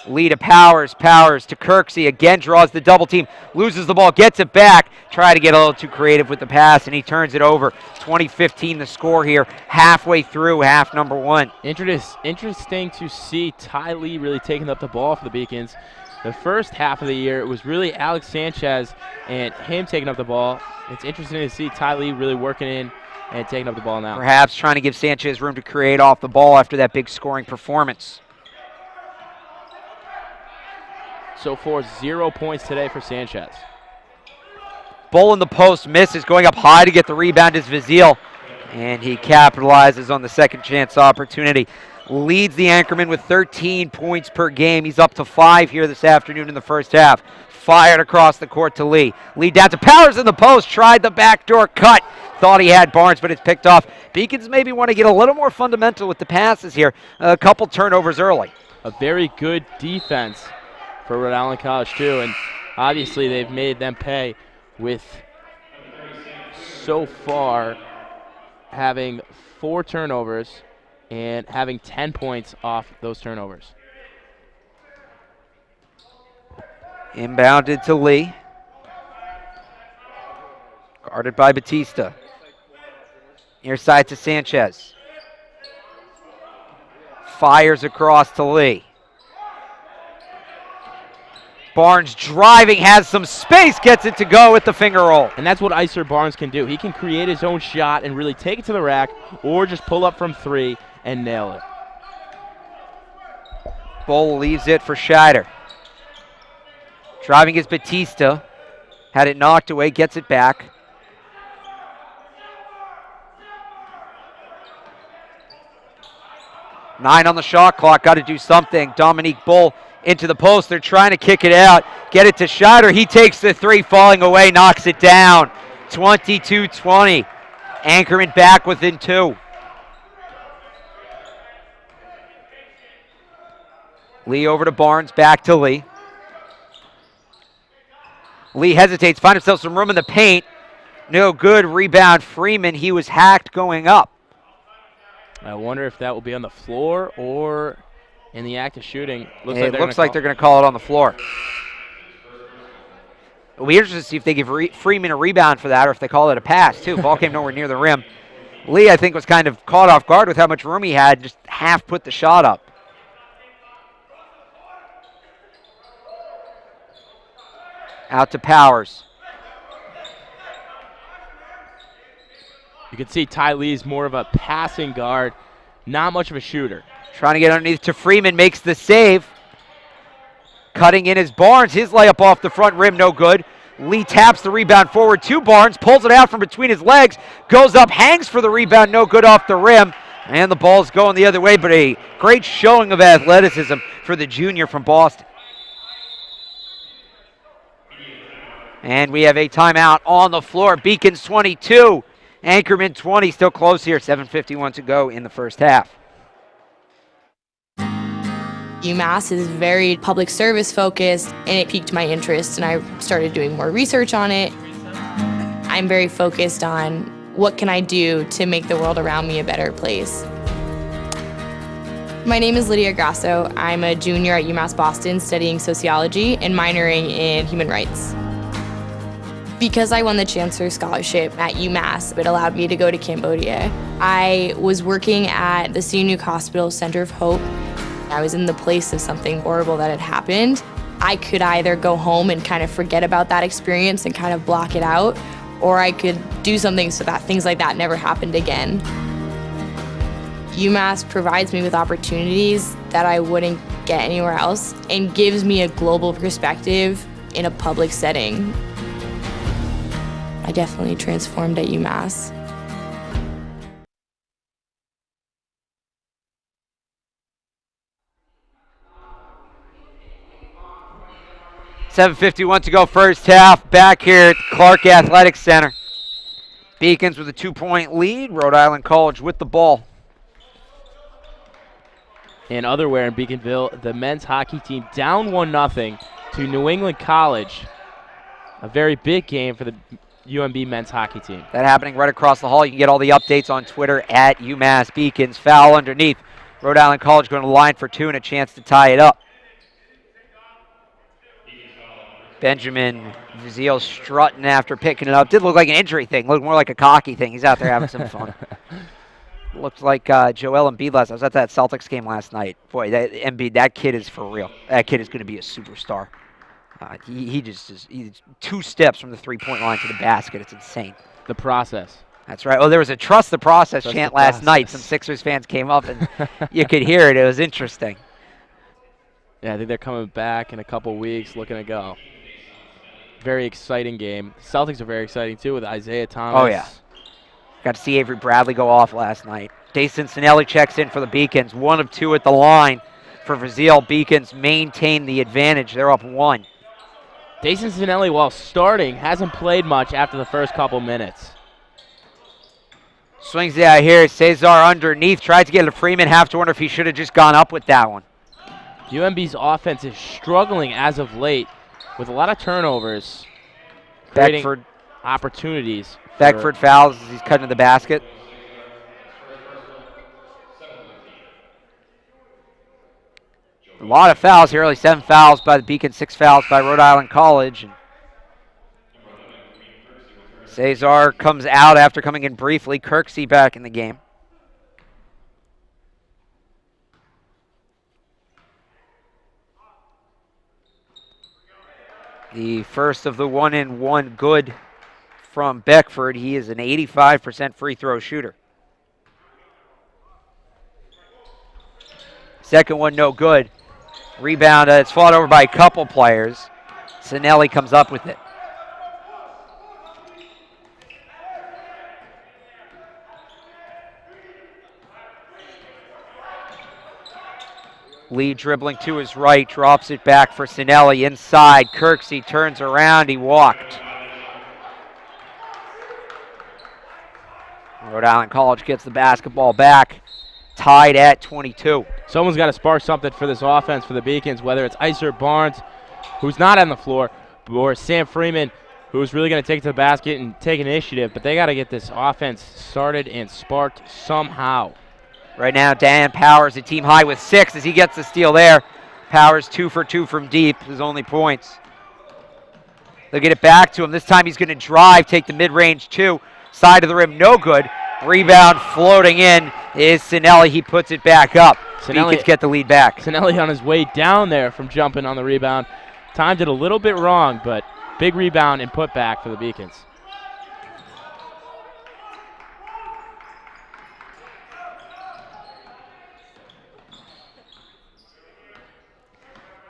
Lee to Powers. Powers to Kirksey. Again draws the double team. Loses the ball. Gets it back. Try to get a little too creative with the pass, and he turns it over. 20-15 the score here. Halfway through half number 1. Interesting to see Ty Lee really taking up the ball for the Beacons. The first half of the year, it was really Alex Sanchez and him taking up the ball. It's interesting to see Ty Lee really working in and taking up the ball now. Perhaps trying to give Sanchez room to create off the ball after that big scoring performance. So far, 0 points today for Sanchez. Bull in the post misses, going up high to get the rebound is Fazile, and he capitalizes on the second chance opportunity. Leads the Anchorman with 13 points per game. He's up to 5 here this afternoon in the first half. Fired across the court to Lee. Lee down to Powers in the post, tried the backdoor cut. Thought he had Barnes, but it's picked off. Beacons maybe want to get a little more fundamental with the passes here. A couple turnovers early. A very good defense for Rhode Island College too, and obviously they've made them pay with so far having 4 turnovers and having 10 points off those turnovers. Inbounded to Lee. Guarded by Batista. Near side to Sanchez. Fires across to Lee. Barnes driving, has some space, gets it to go with the finger roll. And that's what Icer Barnes can do. He can create his own shot and really take it to the rack or just pull up from 3 and nail it. Bull leaves it for Scheider. Driving is Batista. Had it knocked away, gets it back. Nine on the shot clock, got to do something. Dominique Bull into the post. They're trying to kick it out. Get it to Scheider. He takes the 3, falling away, knocks it down. 22-20. Anchorman back within 2. Lee over to Barnes, back to Lee. Lee hesitates, finds himself some room in the paint. No good, rebound Freeman. He was hacked going up. I wonder if that will be on the floor or in the act of shooting. Looks like they're going to call it on the floor. It'll be interesting to see if they give Freeman a rebound for that or if they call it a pass, too. Ball came nowhere near the rim. Lee, I think, was kind of caught off guard with how much room he had, just half put the shot up. Out to Powers. You can see Ty Lee's more of a passing guard, not much of a shooter. Trying to get underneath to Freeman, makes the save. Cutting in is Barnes. His layup off the front rim, no good. Lee taps the rebound forward to Barnes, pulls it out from between his legs, goes up, hangs for the rebound, no good off the rim. And the ball's going the other way, but a great showing of athleticism for the junior from Boston. And we have a timeout on the floor. Beacons 22, Anchorman 20, still close here. 7:51 to go in the first half. UMass is very public service focused, and it piqued my interest, and I started doing more research on it. I'm very focused on what can I do to make the world around me a better place. My name is Lydia Grasso. I'm a junior at UMass Boston studying sociology and minoring in human rights. Because I won the Chancellor's Scholarship at UMass, it allowed me to go to Cambodia. I was working at the Sihanouk Hospital Center of Hope. I was in the place of something horrible that had happened. I could either go home and kind of forget about that experience and kind of block it out, or I could do something so that things like that never happened again. UMass provides me with opportunities that I wouldn't get anywhere else and gives me a global perspective in a public setting. I definitely transformed at UMass. $7:51 to go first half. Back here at Clark Athletic Center. Beacons with a 2-point lead. Rhode Island College with the ball. And otherwhere in Beaconville, the men's hockey team down 1-0 to New England College. A very big game for the UMB men's hockey team. That happening right across the hall. You can get all the updates on Twitter at UMass Beacons. Foul underneath. Rhode Island College going to the line for two and a chance to tie it up. Benjamin Vizio strutting after picking it up. Did look like an injury thing. Looked more like a cocky thing. He's out there having some fun. Looked like Joel Embiid last. I was at that Celtics game last night. Boy, that Embiid, that kid is for real. That kid is going to be a superstar. He just is. He's 2 steps from the three-point line to the basket. It's insane. The process. That's right. Oh, there was a trust the process chant last night. Some Sixers fans came up and you could hear it. It was interesting. Yeah, I think they're coming back in a couple weeks, looking to go. Very exciting game. Celtics are very exciting too with Isaiah Thomas. Oh yeah. Got to see Avery Bradley go off last night. Dave Cincinnati checks in for the Beacons. 1 of 2 at the line for Brazil. Beacons maintain the advantage. They're up 1. Dave Cincinnati, while starting, hasn't played much after the first couple minutes. Swings it out here. Cesar underneath. Tried to get it to Freeman. Have to wonder if he should have just gone up with that one. UMB's offense is struggling as of late with a lot of turnovers. Beckford opportunities. Beckford fouls as he's cutting to the basket. A lot of fouls here. Only 7 fouls by the Beacon, 6 fouls by Rhode Island College. Cesar comes out after coming in briefly. Kirksey back in the game. The first of the 1-and-1 good from Beckford. He is an 85% free throw shooter. Second one, no good. Rebound, it's fought over by a couple players. Sinelli comes up with it. Lee dribbling to his right, drops it back for Sinelli inside. Kirksey turns around, he walked. Rhode Island College gets the basketball back, tied at 22. Someone's got to spark something for this offense for the Beacons, whether it's Iser Barnes, who's not on the floor, or Sam Freeman, who's really going to take it to the basket and take initiative. But they got to get this offense started and sparked somehow. Right now, Dan Powers, a team high with 6 as he gets the steal there. Powers 2 for 2 from deep, his only points. They'll get it back to him. This time he's going to drive, take the mid-range two. Side of the rim, no good. Rebound floating in is Sinelli. He puts it back up. Beacons get the lead back. Sinelli on his way down there from jumping on the rebound. Timed it a little bit wrong, but big rebound and put back for the Beacons.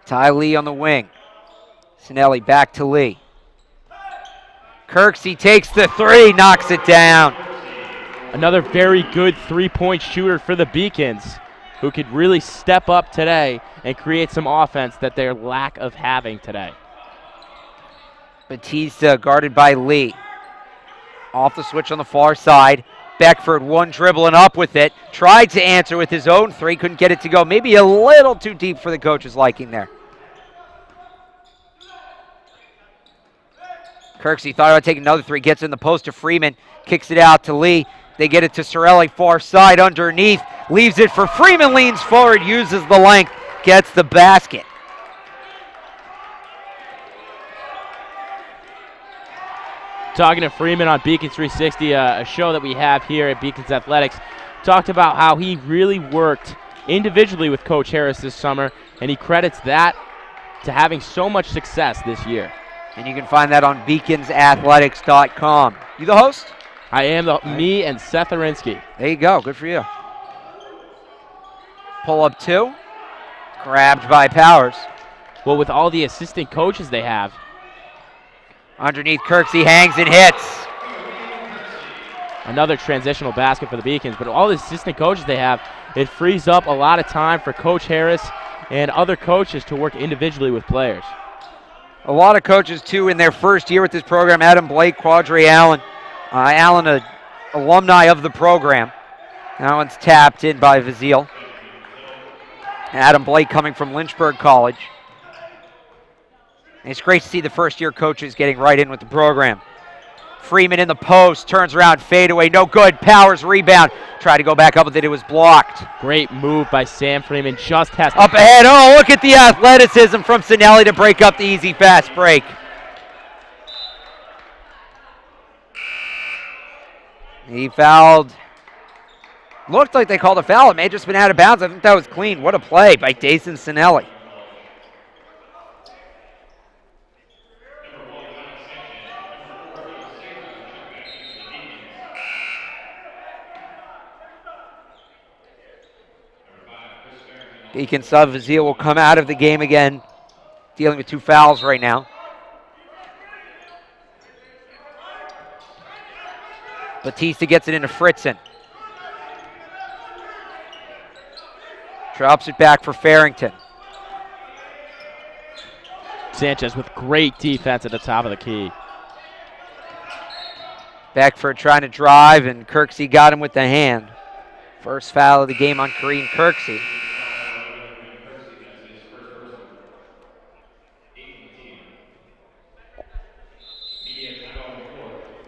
Ty Lee on the wing. Sinelli back to Lee. Kirksey takes the three, knocks it down. Another very good three-point shooter for the Beacons, who could really step up today and create some offense that they're lack of having today. Batista guarded by Lee. Off the switch on the far side. Beckford one dribbling up with it. Tried to answer with his own three. Couldn't get it to go. Maybe a little too deep for the coach's liking there. Kirksey thought about taking another three. Gets in the post to Freeman. Kicks it out to Lee. They get it to Sorelli, far side underneath. Leaves it for Freeman. Leans forward. Uses the length. Gets the basket. Talking to Freeman on Beacons 360, a show that we have here at Beacons Athletics, talked about how he really worked individually with Coach Harris this summer, and he credits that to having so much success this year. And you can find that on beaconsathletics.com. You the host? I am me and Seth Arinsky. There you go. Good for you. Pull up two. Grabbed by Powers. Well, with all the assistant coaches they have. Underneath, Kirksey hangs and hits. Another transitional basket for the Beacons, but all the assistant coaches they have, it frees up a lot of time for Coach Harris and other coaches to work individually with players. A lot of coaches, too, in their first year with this program. Adam Blake, Quadri Allen. Allen, an alumni of the program. That one's tapped in by Vazile. Adam Blake coming from Lynchburg College. And it's great to see the first-year coaches getting right in with the program. Freeman in the post, turns around, fadeaway, no good. Powers rebound, tried to go back up with it, it was blocked. Great move by Sam Freeman, just has to... Up ahead, oh, look at the athleticism from Sinelli to break up the easy fast break. He fouled. Looked like they called a foul. It may have just been out of bounds. I think that was clean. What a play by Dason Sinelli. Beacon sub Vazile will come out of the game again, dealing with two fouls right now. Batista gets it into Fritzen. Drops it back for Farrington. Sanchez with great defense at the top of the key. Beckford trying to drive, and Kirksey got him with the hand. First foul of the game on Kareem Kirksey.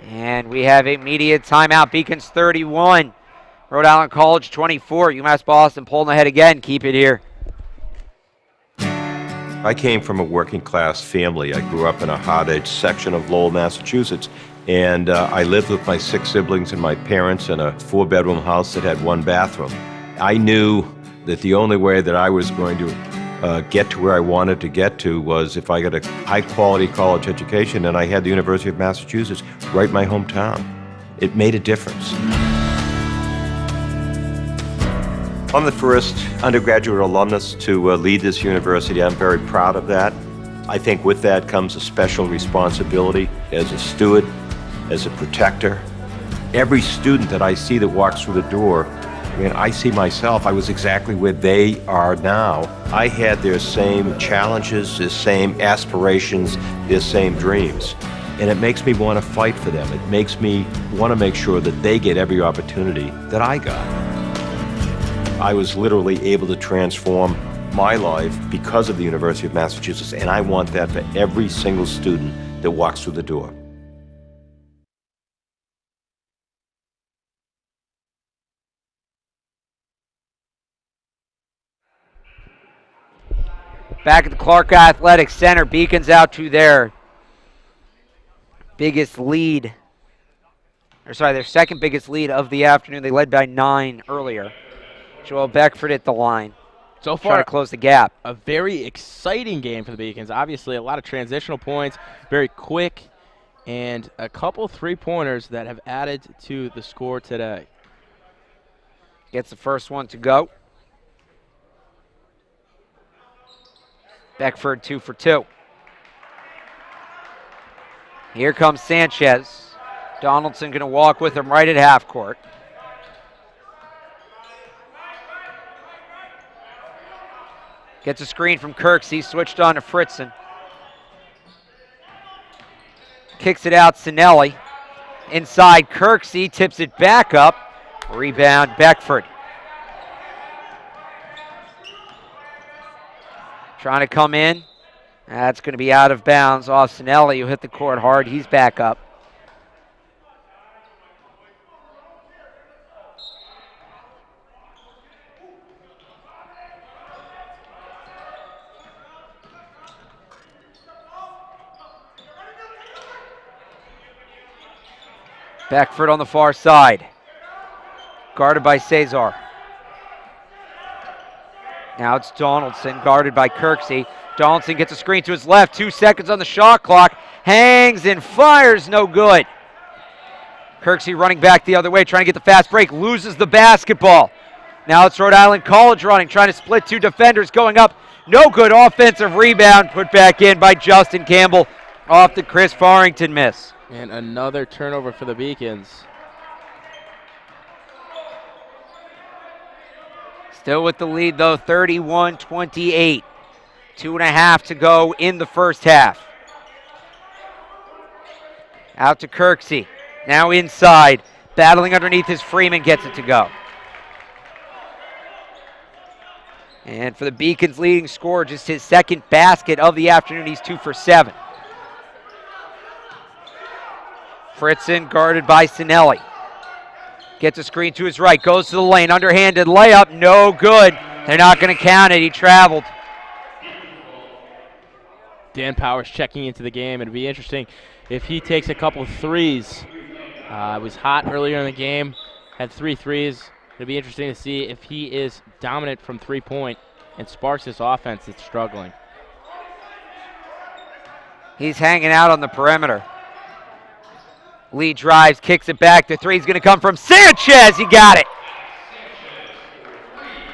And we have a media timeout. Beacons 31, Rhode Island College 24. UMass Boston pulling ahead again. Keep it here. I came from a working class family. I grew up in a hard-edged section of Lowell, Massachusetts, and I lived with my 6 siblings and my parents in a 4-bedroom house that had 1 bathroom. I knew that the only way that I was going to get to where I wanted to get to was if I got a high-quality college education, and I had the University of Massachusetts right in my hometown. It made a difference. I'm the first undergraduate alumnus to lead this university. I'm very proud of that. I think with that comes a special responsibility as a steward, as a protector. Every student that I see that walks through the door, I mean, I see myself. I was exactly where they are now. I had their same challenges, their same aspirations, their same dreams. And it makes me want to fight for them. It makes me want to make sure that they get every opportunity that I got. I was literally able to transform my life because of the University of Massachusetts, and I want that for every single student that walks through the door. Back at the Clark Athletic Center, Beacons out to their biggest lead, their second biggest lead of the afternoon. They led by 9 earlier. Joel Beckford at the line. So Trying far, to close the gap. a very exciting game for the Beacons. Obviously, a lot of transitional points, very quick, and a couple three-pointers that have added to the score today. Gets the first one to go. Beckford 2 for 2. Here comes Sanchez. Donaldson going to walk with him right at half court. Gets a screen from Kirksey, switched on to Fritzen. Kicks it out, Sinelli. Inside, Kirksey tips it back up. Rebound, Beckford. Trying to come in. That's going to be out of bounds off Sinelli, who hit the court hard. He's back up. Beckford on the far side. Guarded by Cesar. Now it's Donaldson, guarded by Kirksey. Donaldson gets a screen to his left. 2 seconds on the shot clock. Hangs and fires, no good. Kirksey running back the other way, trying to get the fast break. Loses the basketball. Now it's Rhode Island College running, trying to split 2 defenders, going up. No good. Offensive rebound put back in by Justin Campbell off the Chris Farrington miss. And another turnover for the Beacons. Still with the lead, though, 31-28. 2.5 to go in the first half. Out to Kirksey. Now inside. Battling underneath his Freeman gets it to go. And for the Beacons' leading scorer, just his second basket of the afternoon. He's 2 for 7. Fritzen guarded by Sinelli. Gets a screen to his right, goes to the lane, underhanded layup, no good. They're not going to count it, he traveled. Dan Powers checking into the game. It'd be interesting if he takes a couple of threes. It was hot earlier in the game, had 3 threes. It'd be interesting to see if he is dominant from three-point and sparks this offense that's struggling. He's hanging out on the perimeter. Lee drives, kicks it back. The three's going to come from Sanchez. He got it.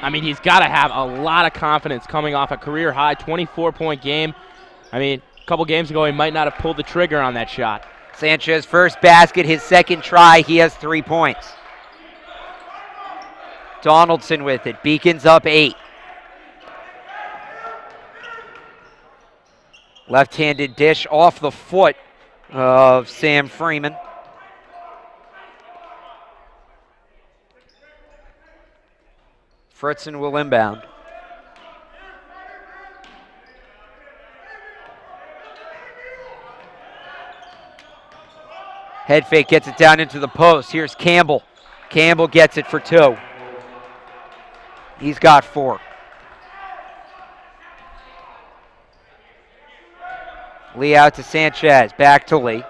I mean, he's got to have a lot of confidence coming off a career-high 24-point game. I mean, a couple games ago, he might not have pulled the trigger on that shot. Sanchez first basket, his second try. He has 3 points. Donaldson with it. Beacons up 8. Left-handed dish off the foot of Sam Freeman. Fritzen will inbound. Head fake gets it down into the post. Here's Campbell. Campbell gets it for 2. He's got 4. Lee out to Sanchez. Back to Lee.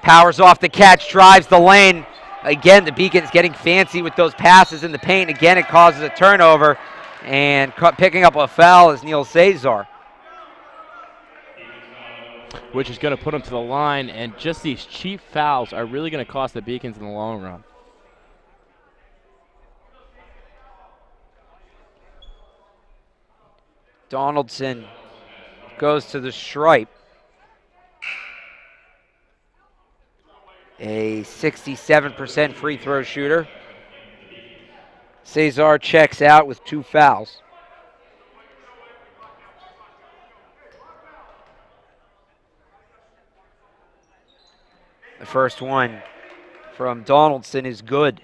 Powers off the catch, drives the lane. Again, the Beacons getting fancy with those passes in the paint. Again, it causes a turnover. And picking up a foul is Neil Cesar. Which is going to put him to the line. And just these cheap fouls are really going to cost the Beacons in the long run. Donaldson goes to the stripe. A 67% free throw shooter. Cesar checks out with 2 fouls. The first one from Donaldson is good.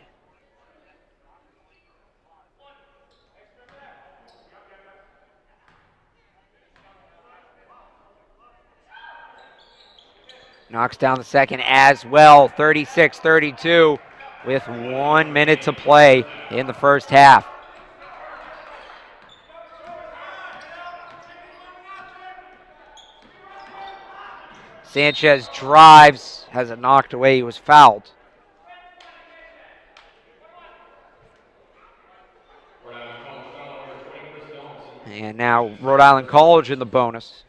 Knocks down the second as well, 36-32 with 1 minute to play in the first half. Sanchez drives, has it knocked away. He was fouled. And now Rhode Island College in the bonus.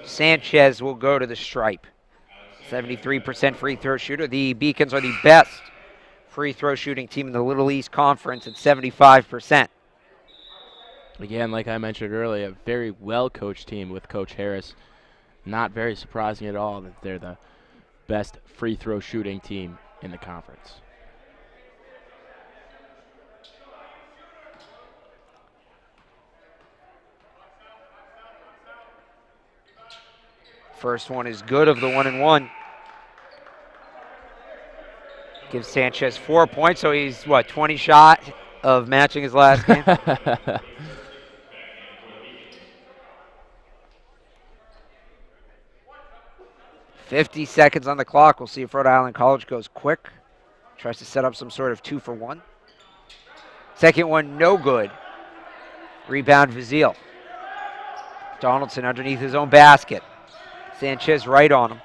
Sanchez will go to the stripe. 73% free throw shooter. The Beacons are the best free throw shooting team in the Little East Conference at 75%. Again, like I mentioned earlier, a very well-coached team with Coach Harris. Not very surprising at all that they're the best free throw shooting team in the conference. First one is good of the 1-and-1. Gives Sanchez 4 points, so he's, 20 shot of matching his last game? 50 seconds on the clock. We'll see if Rhode Island College goes quick. Tries to set up some sort of 2-for-1. Second one, no good. Rebound, Vizil. Donaldson underneath his own basket. Sanchez right on him.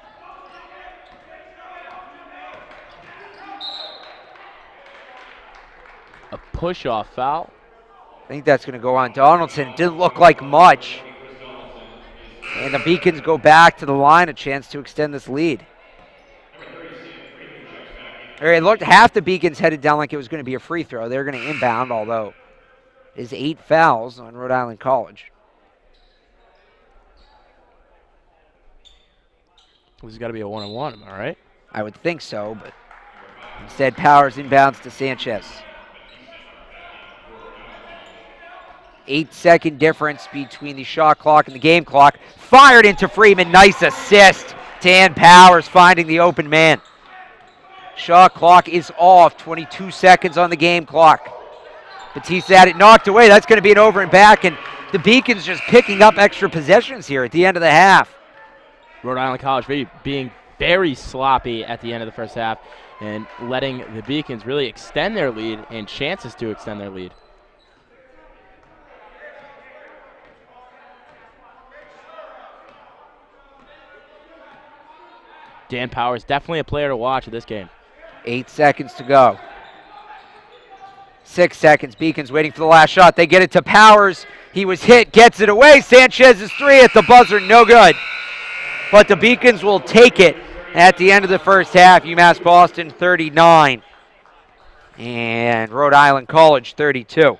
A push-off foul. I think that's going to go on Donaldson. It didn't look like much. And the Beacons go back to the line, a chance to extend this lead. All right, looked half the Beacons headed down like it was going to be a free throw. They're going to inbound, although there's 8 fouls on Rhode Island College. This has got to be a 1-on-1, am I right? I would think so, but instead Powers inbounds to Sanchez. 8-second difference between the shot clock and the game clock. Fired into Freeman. Nice assist. Dan Powers finding the open man. Shot clock is off. 22 seconds on the game clock. Batista had it knocked away. That's going to be an over and back, and the Beacons just picking up extra possessions here at the end of the half. Rhode Island College being very sloppy at the end of the first half and letting the Beacons really extend their lead and chances to extend their lead. Dan Powers, definitely a player to watch in this game. 8 seconds to go. 6 seconds. Beacons waiting for the last shot. They get it to Powers. He was hit, gets it away. Sanchez's three at the buzzer, no good. But the Beacons will take it at the end of the first half. UMass Boston 39 and Rhode Island College 32.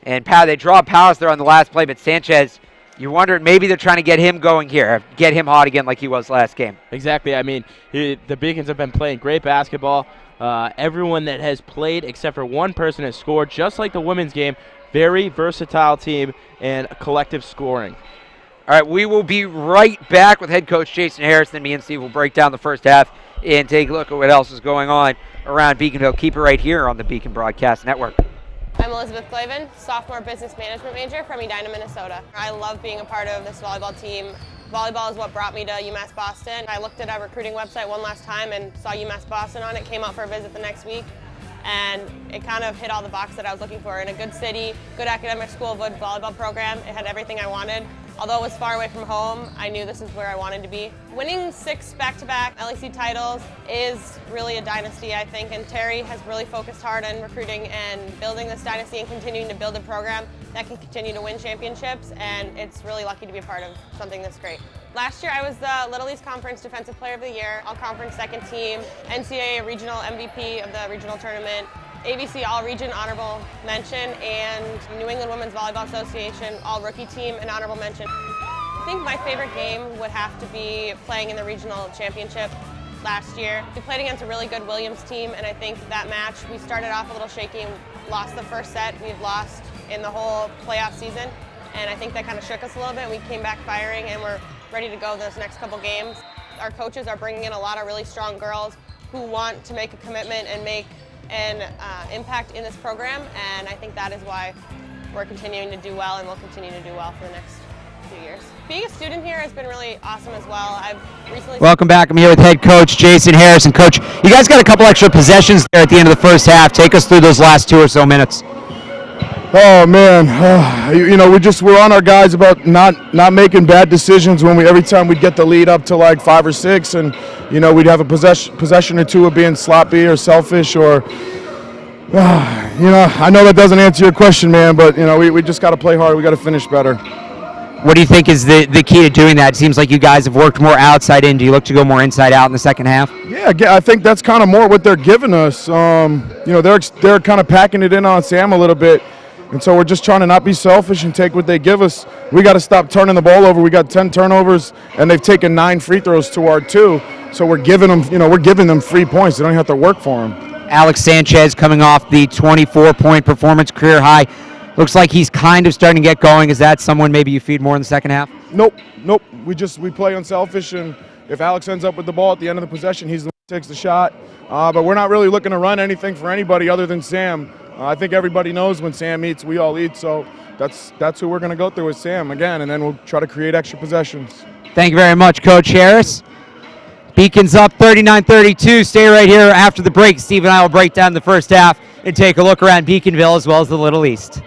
And they draw Powers there on the last play, but Sanchez, you wondered maybe they're trying to get him going here, get him hot again like he was last game. Exactly. I mean, the Beacons have been playing great basketball. Everyone that has played except for one person has scored, just like the women's game. Very versatile team and collective scoring. All right, we will be right back with head coach Jason Harris. Then me and Steve will break down the first half and take a look at what else is going on around Beaconville. Keep it right here on the Beacon Broadcast Network. I'm Elizabeth Clavin, sophomore business management major from Edina, Minnesota. I love being a part of this volleyball team. Volleyball is what brought me to UMass Boston. I looked at our recruiting website one last time and saw UMass Boston on it, came out for a visit the next week, and it kind of hit all the boxes that I was looking for. In a good city, good academic school, good volleyball program. It had everything I wanted. Although it was far away from home, I knew this is where I wanted to be. Winning 6 back-to-back LEC titles is really a dynasty, I think, and Terry has really focused hard on recruiting and building this dynasty and continuing to build a program that can continue to win championships, and it's really lucky to be a part of something this great. Last year, I was the Little East Conference Defensive Player of the Year, All-Conference second team, NCAA Regional MVP of the regional tournament, ABC All-Region Honorable Mention, and New England Women's Volleyball Association All-Rookie Team and Honorable Mention. I think my favorite game would have to be playing in the regional championship last year. We played against a really good Williams team, and I think that match, we started off a little shaky and lost the first set. We've lost in the whole playoff season, and I think that kind of shook us a little bit. We came back firing, and we're ready to go those next couple games. Our coaches are bringing in a lot of really strong girls who want to make a commitment and make an impact in this program, and I think that is why we're continuing to do well and will continue to do well for the next few years. Being a student here has been really awesome as well. I've recently... Welcome back. I'm here with head coach Jason Harris. And Coach, you guys got a couple extra possessions there at the end of the first half. Take us through those last 2 or so minutes. Oh man, we're on our guys about not making bad decisions when every time we'd get the lead up to like 5 or 6, and we'd have a possession or two of being sloppy or selfish or I know that doesn't answer your question, man, but we just got to play hard. We got to finish better. What do you think is the key to doing that? It seems like you guys have worked more outside in. Do you look to go more inside out in the second half? Yeah, I think that's kind of more what they're giving us. They're kind of packing it in on Sam a little bit, and so we're just trying to not be selfish and take what they give us. We got to stop turning the ball over. We got 10 turnovers, and they've taken 9 free throws to our 2. So we're giving them free points. They don't have to work for them. Alex Sanchez coming off the 24-point performance, career high. Looks like he's kind of starting to get going. Is that someone maybe you feed more in the second half? Nope. We play unselfish, and if Alex ends up with the ball at the end of the possession, he's the one who takes the shot. But we're not really looking to run anything for anybody other than Sam. I think everybody knows when Sam eats, we all eat. So that's who we're going to go through with Sam again, and then we'll try to create extra possessions. Thank you very much, Coach Harris. Beacon's up 39-32. Stay right here after the break. Steve and I will break down the first half and take a look around Beaconville as well as the Little East.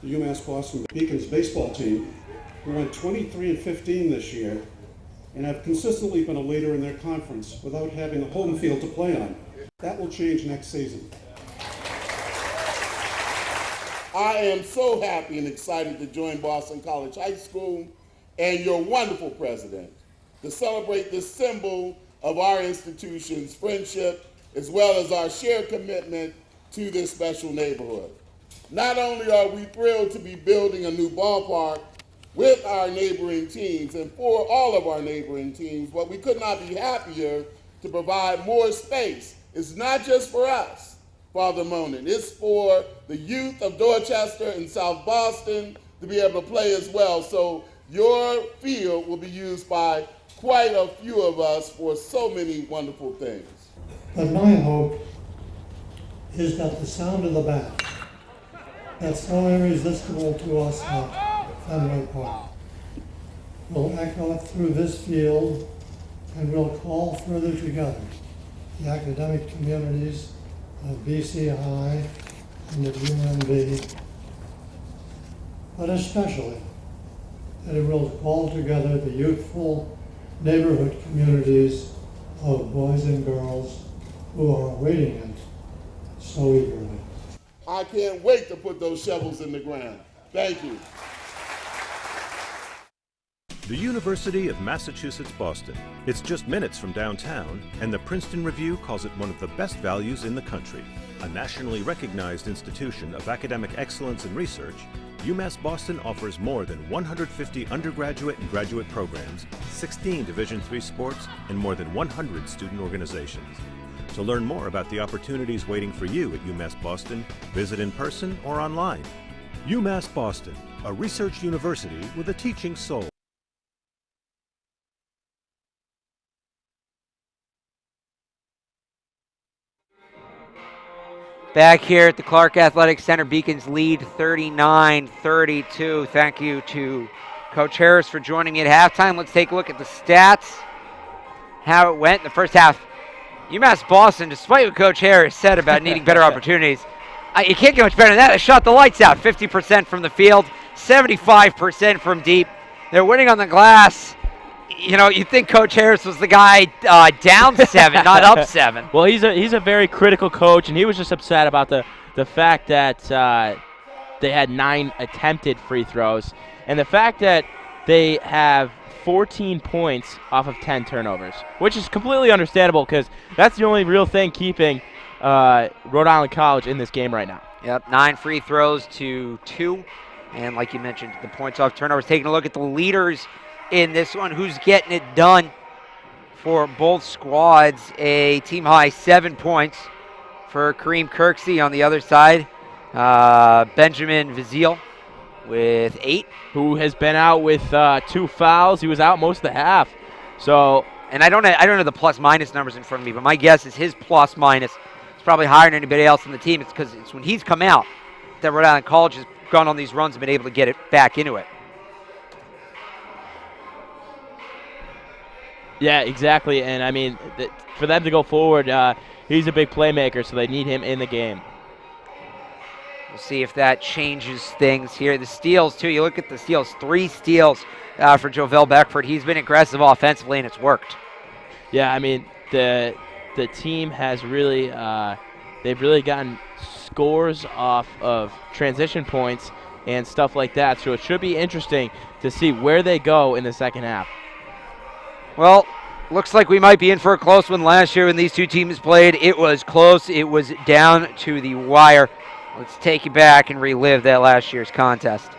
The UMass Boston Beacons baseball team, who went 23-15 this year, and have consistently been a leader in their conference without having a home field to play on. That will change next season. I am so happy and excited to join Boston College High School and your wonderful president to celebrate this symbol of our institution's friendship as well as our shared commitment to this special neighborhood. Not only are we thrilled to be building a new ballpark with our neighboring teams and for all of our neighboring teams, but we could not be happier to provide more space. It's not just for us, Father Monin. It's for the youth of Dorchester and South Boston to be able to play as well. So your field will be used by quite a few of us for so many wonderful things. But my hope is that the sound of the bat, that's so irresistible to us at Fenway Park, will echo through this field and will call further together the academic communities of BC High and of UMB, but especially that it will call together the youthful neighborhood communities of boys and girls who are awaiting it so eagerly. I can't wait to put those shovels in the ground. Thank you. The University of Massachusetts Boston. It's just minutes from downtown, and the Princeton Review calls it one of the best values in the country. A nationally recognized institution of academic excellence and research, UMass Boston offers more than 150 undergraduate and graduate programs, 16 Division III sports, and more than 100 student organizations. To learn more about the opportunities waiting for you at UMass Boston, visit in person or online. UMass Boston, a research university with a teaching soul. Back here at the Clark Athletic Center, Beacons lead 39-32. Thank you to Coach Harris for joining me at halftime. Let's take a look at the stats, how it went in the first half. UMass Boston, despite what Coach Harris said about needing better opportunities, you can't get much better than that. They shot the lights out, 50% from the field, 75% from deep. They're winning on the glass. You know, you'd think Coach Harris was the guy down 7, not up 7. Well, he's a very critical coach, and he was just upset about the fact that they had 9 attempted free throws, and the fact that they have 14 points off of 10 turnovers, which is completely understandable because that's the only real thing keeping Rhode Island College in this game right now. Yep, 9 free throws to 2, and like you mentioned, the points off turnovers. Taking a look at the leaders in this one, who's getting it done for both squads. A team-high 7 points for Kareem Kirksey on the other side. Benjamin Vizil with 8. Who has been out with 2 fouls. He was out most of the half. So, and I don't know the plus-minus numbers in front of me, but my guess is his plus-minus is probably higher than anybody else on the team. It's because it's when he's come out that Rhode Island College has gone on these runs and been able to get it back into it. Yeah, exactly. And I mean, for them to go forward, he's a big playmaker, so they need him in the game. We'll see if that changes things here. The steals, too. You look at the steals, 3 steals for JaVale Beckford. He's been aggressive offensively, and it's worked. Yeah, I mean, the team has really they've really gotten scores off of transition points and stuff like that. So it should be interesting to see where they go in the second half. Well, looks like we might be in for a close one. Last year when these two teams played, it was close. It was down to the wire. Let's take you back and relive that last year's contest.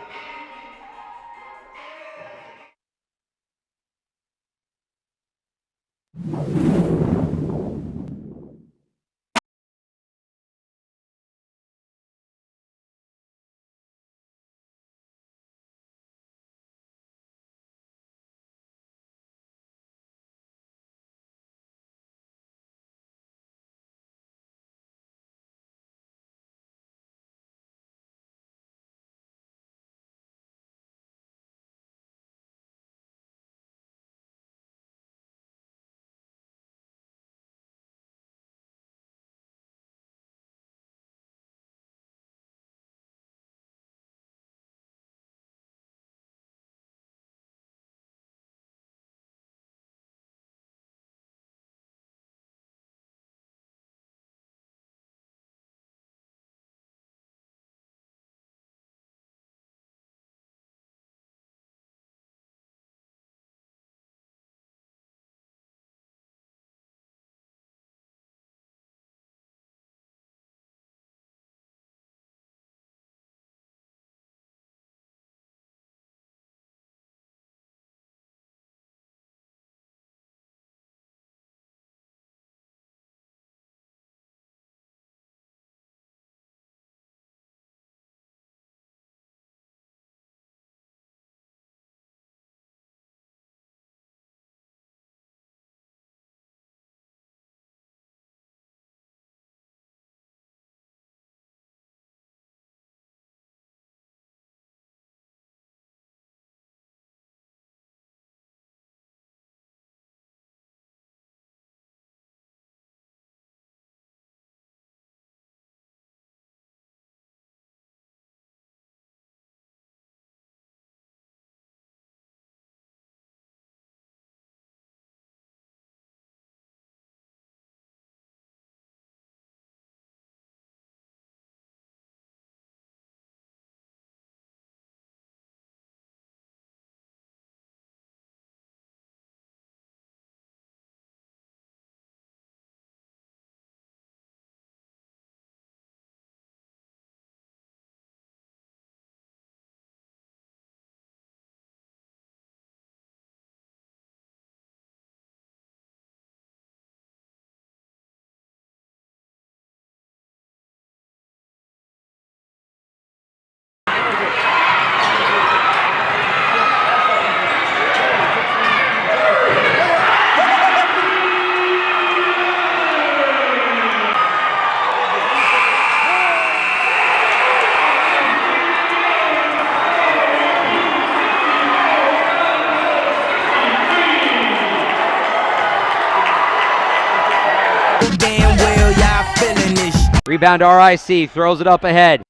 Rebound RIC, throws it up ahead.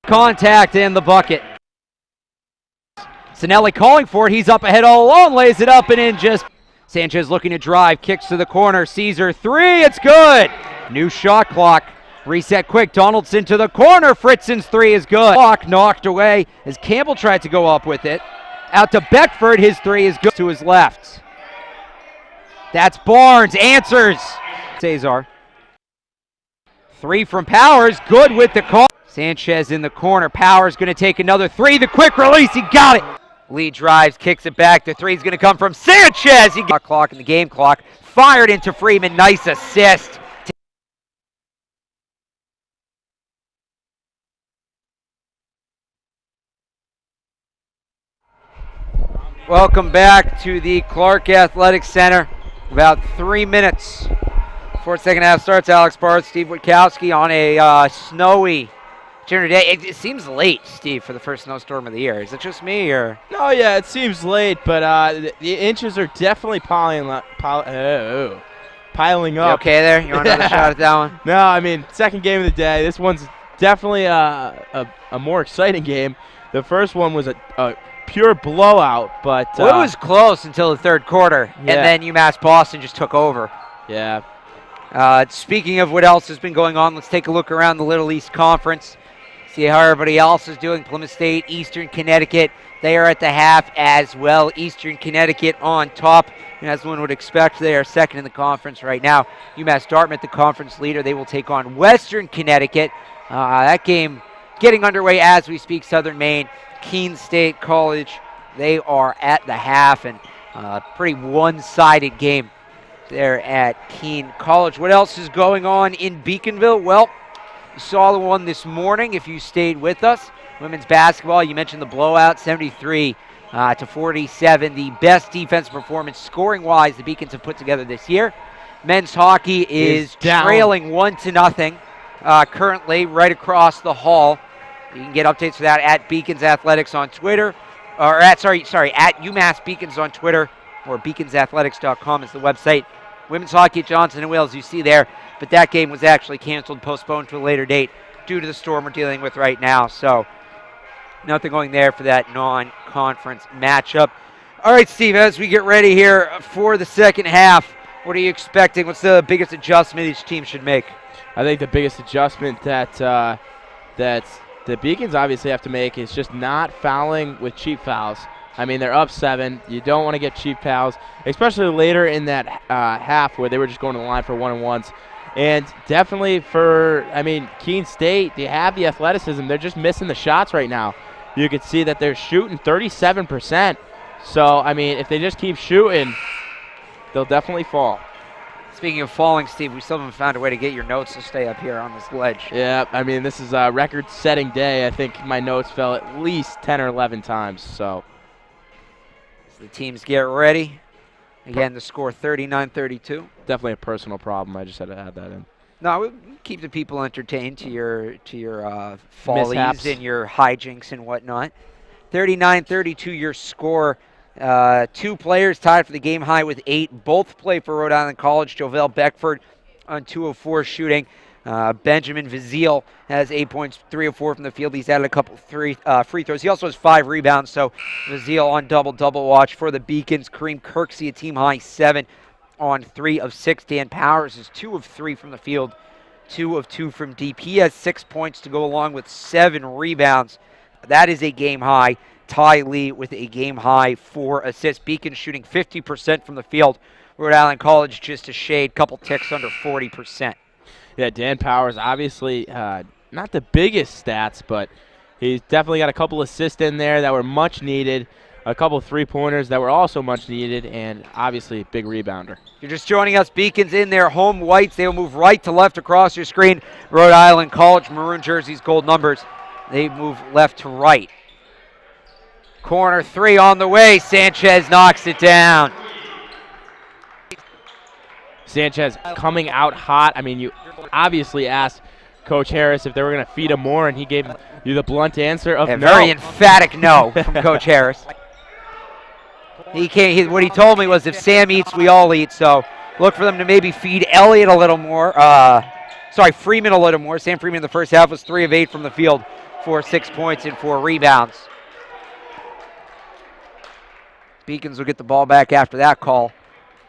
Contact in the bucket. Sinelli calling for it. He's up ahead all alone, lays it up and in just. Sanchez looking to drive, kicks to the corner. Caesar, 3, it's good. New shot clock. Reset quick, Donaldson to the corner. Fritzen's 3 is good. Clock knocked away as Campbell tried to go up with it. Out to Beckford, his 3 is good. To his left. That's Barnes, answers. Cesar. 3 from Powers, good with the call. Sanchez in the corner. Powers going to take another 3. The quick release, he got it. Lee drives, kicks it back. The 3 is going to come from Sanchez. He got clock in the game clock. Fired into Freeman. Nice assist. Welcome back to the Clark Athletic Center. About 3 minutes before the second half starts. Alex Barth, Steve Witkowski on a snowy During the day, it seems late, Steve, for the first snowstorm of the year. Is it just me, or? No, yeah, it seems late, but the inches are definitely piling up. You okay there? You want another shot at that one? No, I mean, second game of the day. This one's definitely a more exciting game. The first one was a pure blowout, but Well, it was close until the third quarter, and then UMass Boston just took over. Yeah. Speaking of what else has been going on, let's take a look around the Little East Conference. See how everybody else is doing. Plymouth State, Eastern Connecticut, they are at the half as well. Eastern Connecticut on top. And as one would expect, they are second in the conference right now. UMass Dartmouth, the conference leader, they will take on Western Connecticut. That game getting underway as we speak. Southern Maine, Keene State College, they are at the half, and pretty one-sided game there at Keene College. What else is going on in Beaconville? Well, you saw the one this morning if you stayed with us. Women's basketball, you mentioned the blowout, 73 to 47. The best defense performance scoring-wise the Beacons have put together this year. Men's hockey is trailing 1-0 currently right across the hall. You can get updates for that at Beacons Athletics on Twitter, or at UMass Beacons on Twitter, or beaconsathletics.com is the website. Women's hockey at Johnson & Wales, you see there, but that game was actually canceled, postponed to a later date due to the storm we're dealing with right now. So nothing going there for that non-conference matchup. All right, Steve, as we get ready here for the second half, what are you expecting? What's the biggest adjustment each team should make? I think the biggest adjustment that the Beacons obviously have to make is just not fouling with cheap fouls. I mean, they're up 7. You don't want to get cheap fouls, especially later in that half where they were just going to the line for one-on-ones. And definitely for, Keene State, they have the athleticism. They're just missing the shots right now. You can see that they're shooting 37%. So, if they just keep shooting, they'll definitely fall. Speaking of falling, Steve, we still haven't found a way to get your notes to stay up here on this ledge. Yeah, this is a record-setting day. I think my notes fell at least 10 or 11 times, so. The teams get ready. Again, the score 39-32. Definitely a personal problem. I just had to add that in. No, we keep the people entertained to your follies mishaps and your hijinks and whatnot. 39-32 your score. 2 players tied for the game high with 8. Both play for Rhode Island College. Jovel Beckford on 2 of 4 shooting. Benjamin Vizile has 8 points, 3 of 4 from the field. He's added a couple free throws. He also has 5 rebounds, so Vizile on double watch for the Beacons. Kareem Kirksey, a team high 7 on 3 of 6. Dan Powers is 2 of 3 from the field, 2 of 2 from deep. He has 6 points to go along with 7 rebounds. That is a game high. Ty Lee with a game high 4 assists. Beacons shooting 50% from the field. Rhode Island College just a shade, couple ticks under 40%. Yeah, Dan Powers, obviously not the biggest stats, but he's definitely got a couple assists in there that were much needed, a couple three-pointers that were also much needed, and obviously a big rebounder. You're just joining us, Beacons in their home whites. They will move right to left across your screen. Rhode Island College, maroon jerseys, gold numbers. They move left to right. Corner 3 on the way. Sanchez knocks it down. Sanchez coming out hot. You obviously asked Coach Harris if they were going to feed him more, and he gave you the blunt answer of no. Very emphatic no from Coach Harris. What he told me was if Sam eats, we all eat, so look for them to maybe feed Elliott a little more. Freeman a little more. Sam Freeman in the first half was 3 of 8 from the field for 6 points and 4 rebounds. Beacons will get the ball back after that call.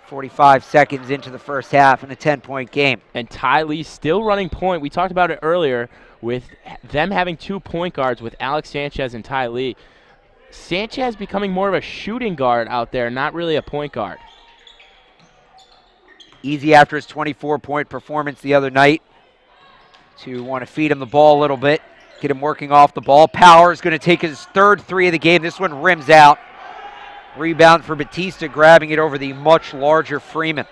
45 seconds into the first half in a 10-point game. And Ty Lee still running point. We talked about it earlier with them having 2 point guards with Alex Sanchez and Ty Lee. Sanchez becoming more of a shooting guard out there, not really a point guard. Easy after his 24-point performance the other night to want to feed him the ball a little bit, get him working off the ball. Powers going to take his 3rd 3 of the game. This one rims out. Rebound for Batista, grabbing it over the much larger Freeman.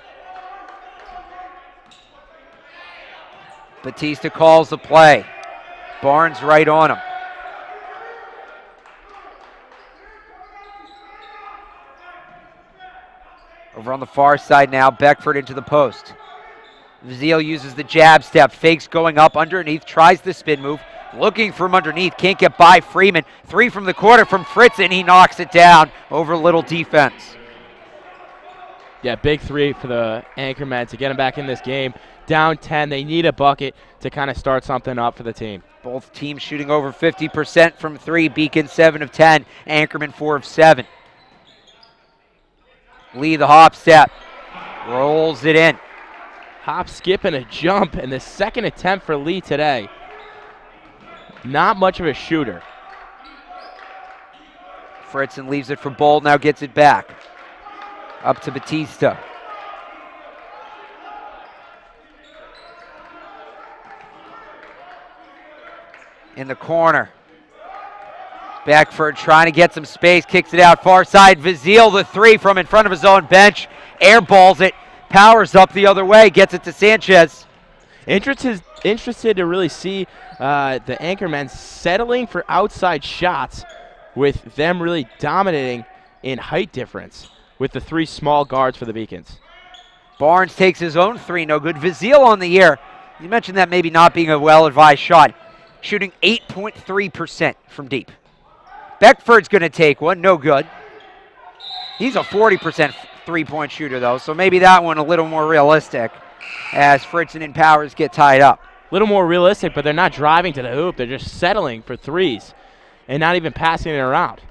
Batista calls the play. Barnes right on him. Over on the far side now, Beckford into the post. Vizile uses the jab step, fakes going up underneath, tries the spin move, Looking from underneath, can't get by Freeman. 3 from the corner from Fritz, and he knocks it down over little defense. Yeah, big 3 for the Anchormen to get them back in this game. Down 10, they need a bucket to kind of start something up for the team. Both teams shooting over 50% from 3. Beacon 7 of 10, Anchorman 4 of 7. Lee the hop step, rolls it in. Hop, skip, and a jump, and the second attempt for Lee today. Not much of a shooter. Fritzen leaves it for Bold, now gets it back. Up to Batista. In the corner. Beckford trying to get some space, kicks it out far side. Vazil the 3 from in front of his own bench. Airballs it, powers up the other way, gets it to Sanchez. Interested to really see the Anchormen settling for outside shots with them really dominating in height difference with the 3 small guards for the Beacons. Barnes takes his own 3, no good. Vazil on the year. You mentioned that maybe not being a well-advised shot. Shooting 8.3% from deep. Beckford's going to take one, no good. He's a 40% three-point shooter, though, so maybe that one a little more realistic as Fritzen and Powers get tied up. A little more realistic, but they're not driving to the hoop. They're just settling for 3s and not even passing it around.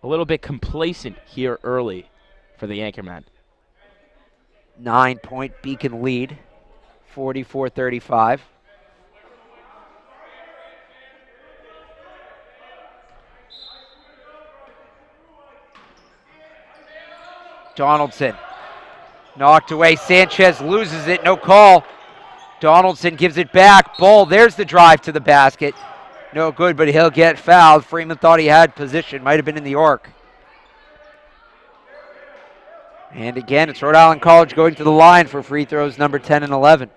A little bit complacent here early for the Anchormen. 9-point Beacon lead, 44-35. Donaldson knocked away. Sanchez loses it, no call. Donaldson gives it back. Bull, there's the drive to the basket. No good, but he'll get fouled. Freeman thought he had position, might have been in the arc. And again, it's Rhode Island College going to the line for free throws number 10 and 11.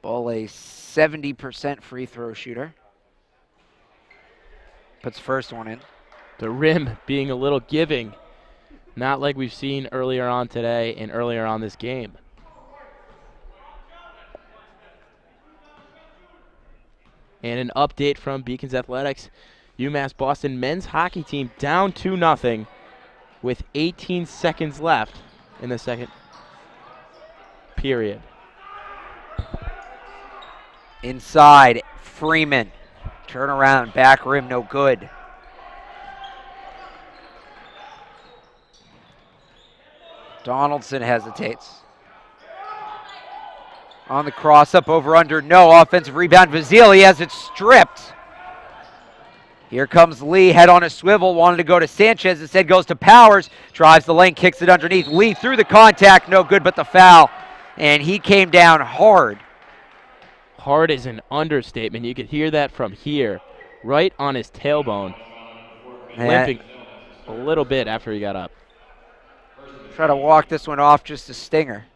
Bull, a 70% free throw shooter. Puts first one in. The rim being a little giving, not like we've seen earlier on today and earlier on this game. And an update from Beacons Athletics. UMass Boston men's hockey team down 2-0 with 18 seconds left in the second period. Inside, Freeman. Turn around, back rim, no good. Donaldson hesitates. On the cross up over under, no. Offensive rebound, Vazil, he has it stripped. Here comes Lee, head on a swivel, wanted to go to Sanchez, instead goes to Powers, drives the lane, kicks it underneath. Lee through the contact, no good, but the foul. And he came down hard. Hard is an understatement. You could hear that from here, right on his tailbone, limping a little bit after he got up. Try to walk this one off, just a stinger.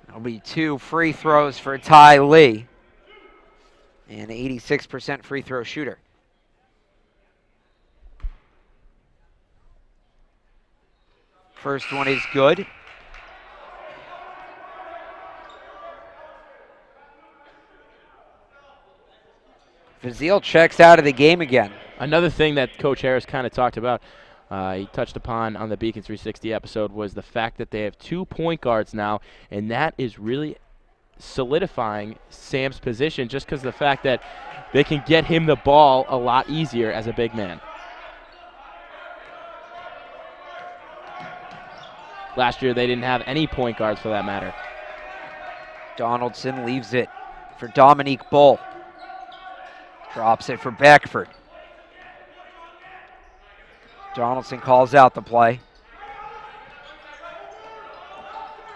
That'll be 2 free throws for Ty Lee, an 86% free throw shooter. First one is good. Vazil checks out of the game again. Another thing that Coach Harris kind of talked about, he touched upon on the Beacon 360 episode, was the fact that they have 2 point guards now, and that is really solidifying Sam's position just because of the fact that they can get him the ball a lot easier as a big man. Last year they didn't have any point guards for that matter. Donaldson leaves it for Dominique Bull. Drops it for Beckford. Donaldson calls out the play.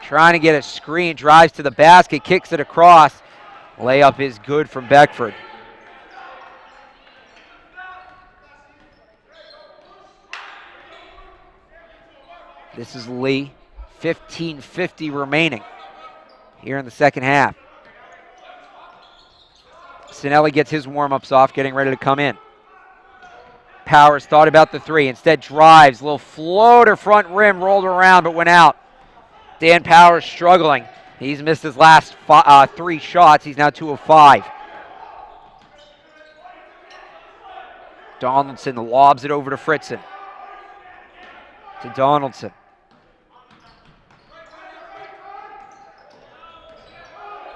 Trying to get a screen, drives to the basket, kicks it across. Layup is good from Beckford. This is Lee, 15:50 remaining here in the second half. Sinelli gets his warm-ups off, getting ready to come in. Powers thought about the three, instead drives, little floater front rim, rolled around but went out. Dan Powers struggling. He's missed his last 3 shots. He's now 2 of 5. Donaldson lobs it over to Fritzen. To Donaldson.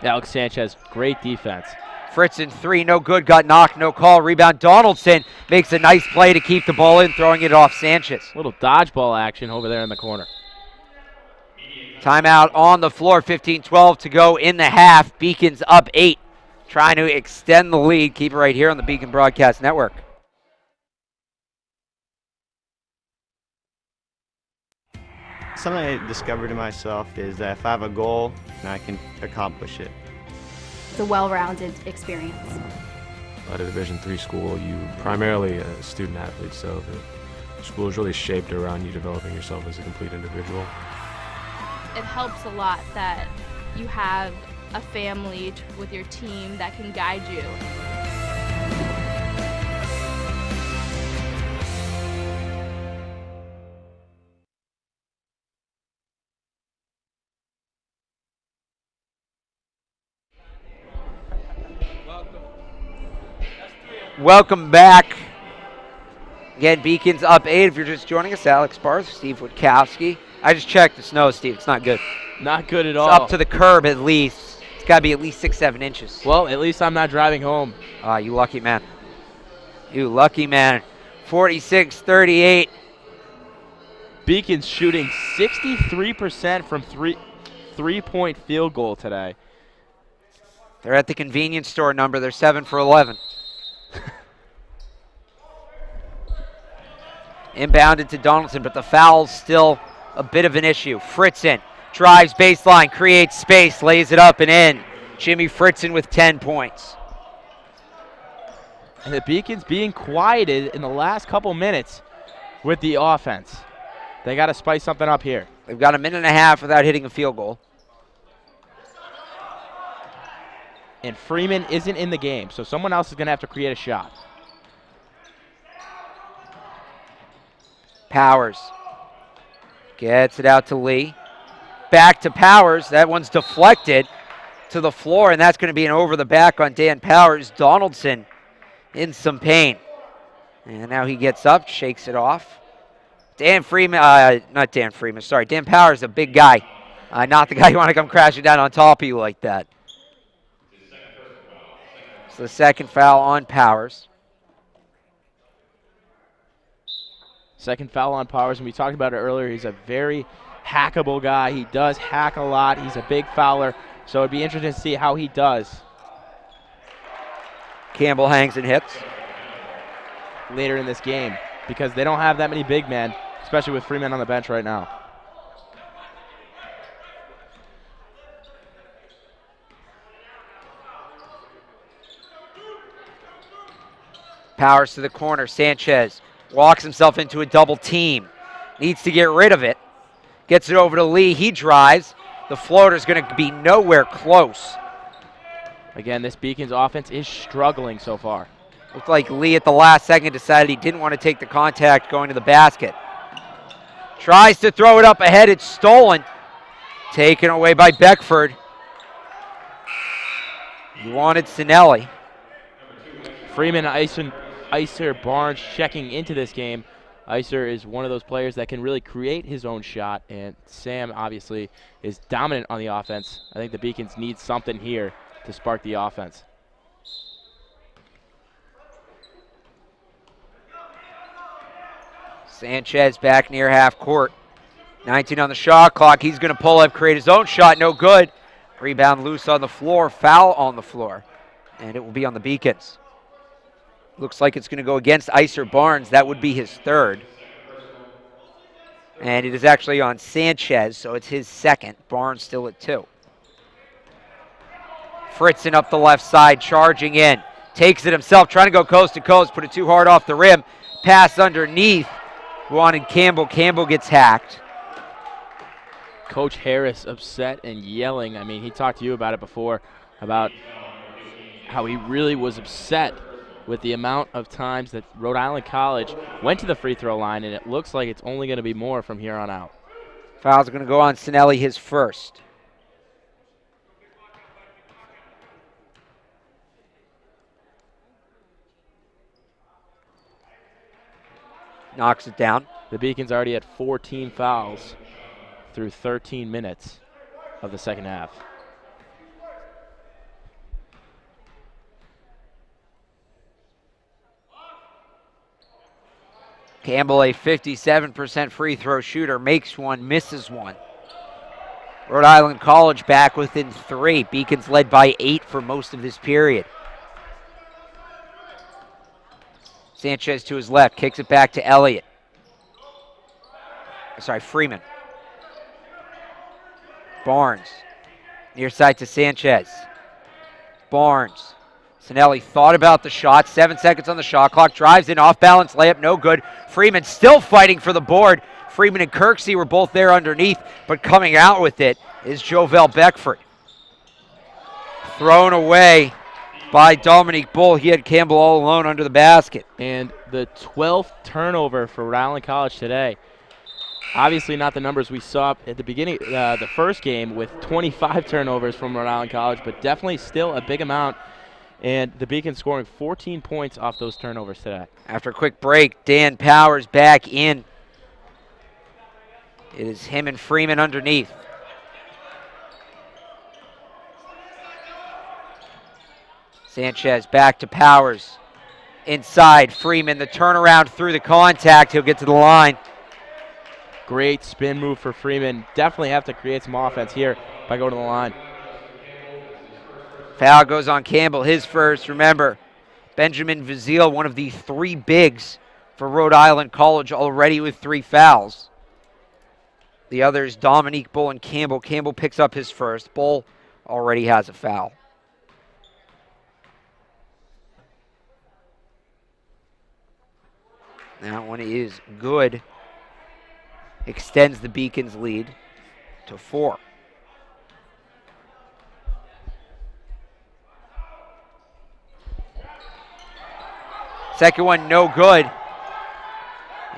Alex Sanchez, great defense. Fritzen, 3, no good, got knocked, no call. Rebound, Donaldson makes a nice play to keep the ball in, throwing it off Sanchez. Little dodgeball action over there in the corner. Timeout on the floor, 15-12 to go in the half. Beacon's up 8, trying to extend the lead. Keep it right here on the Beacon Broadcast Network. Something I discovered in myself is that if I have a goal, then I can accomplish it. It's a well-rounded experience. At a Division III school, you primarily a student athlete, so the school is really shaped around you developing yourself as a complete individual. It helps a lot that you have a family with your team that can guide you. Welcome back. Again, Beacon's up 8. If you're just joining us, Alex Barth, Steve Witkowski. I just checked the snow, Steve. It's not good. Not good at It's all. up to the curb at least. It's got to be at least 6-7 inches. Well, at least I'm not driving home. You lucky man. You lucky man. 46-38. Beacon's shooting 63% from three-point field goal today. They're at the convenience store number. They're 7 for 11. Inbounded to Donaldson, but the foul's still a bit of an issue. Fritzen drives baseline, creates space, lays it up and in. Jimmy Fritzen with 10 points. And the Beacons being quieted in the last couple minutes with the offense. They got to spice something up here. They've got a minute and a half without hitting a field goal. And Freeman isn't in the game, so someone else is going to have to create a shot. Powers gets it out to Lee. Back to Powers. That one's deflected to the floor, and that's going to be an over the back on Dan Powers. Donaldson in some pain. And now he gets up, shakes it off. Dan Powers is a big guy. Not the guy you want to come crashing down on top of you like that. So the second foul on Powers. Second foul on Powers, and we talked about it earlier. He's a very hackable guy. He does hack a lot. He's a big fouler, so it'd be interesting to see how he does. Campbell hangs and hits. Later in this game, because they don't have that many big men, especially with Freeman on the bench right now. Powers to the corner. Sanchez walks himself into a double team. Needs to get rid of it. Gets it over to Lee. He drives. The floater's going to be nowhere close. Again, this Beacons offense is struggling so far. Looked like Lee at the last second decided he didn't want to take the contact going to the basket. Tries to throw it up ahead. It's stolen. Taken away by Beckford. He wanted Sinelli. Freeman, Iser, Barnes checking into this game. Iser is one of those players that can really create his own shot, and Sam obviously is dominant on the offense. I think the Beacons need something here to spark the offense. Sanchez back near half court. 19 on the shot clock. He's going to pull up, create his own shot. No good. Rebound loose on the floor. Foul on the floor. And it will be on the Beacons. Looks like it's going to go against Iser Barnes. That would be his third. And it is actually on Sanchez, so it's his second. Barnes still at 2. Fritzen up the left side, charging in. Takes it himself, trying to go coast to coast. Put it too hard off the rim. Pass underneath. Wanted Campbell. Campbell gets hacked. Coach Harris upset and yelling. I mean, he talked to you about it before, about how he really was upset with the amount of times that Rhode Island College went to the free throw line, and it looks like it's only going to be more from here on out. Foul's going to go on Sinelli, his first. Knocks it down. The Beacons already at 14 fouls through 13 minutes of the second half. Campbell, a 57% free throw shooter, makes one, misses one. Rhode Island College back within 3. Beacons led by 8 for most of this period. Sanchez to his left, kicks it back to Elliott. Freeman. Barnes, near side to Sanchez. Barnes. Sinelli thought about the shot. 7 seconds on the shot clock. Drives in, off balance layup, no good. Freeman still fighting for the board. Freeman and Kirksey were both there underneath, but coming out with it is Jovel Beckford. Thrown away by Dominique Bull. He had Campbell all alone under the basket. And the 12th turnover for Rhode Island College today. Obviously not the numbers we saw at the beginning, the first game with 25 turnovers from Rhode Island College, but definitely still a big amount. And the Beacons scoring 14 points off those turnovers today. After a quick break, Dan Powers back in. It is him and Freeman underneath. Sanchez back to Powers. Inside, Freeman, the turnaround through the contact. He'll get to the line. Great spin move for Freeman. Definitely have to create some offense here by going to the line. Foul goes on Campbell, his first. Remember, Benjamin Vazil, one of the 3 bigs for Rhode Island College, already with 3 fouls. The others, Dominique Bull and Campbell. Campbell picks up his first. Bull already has a foul. That one is good. Extends the Beacons' lead to 4. Second one, no good.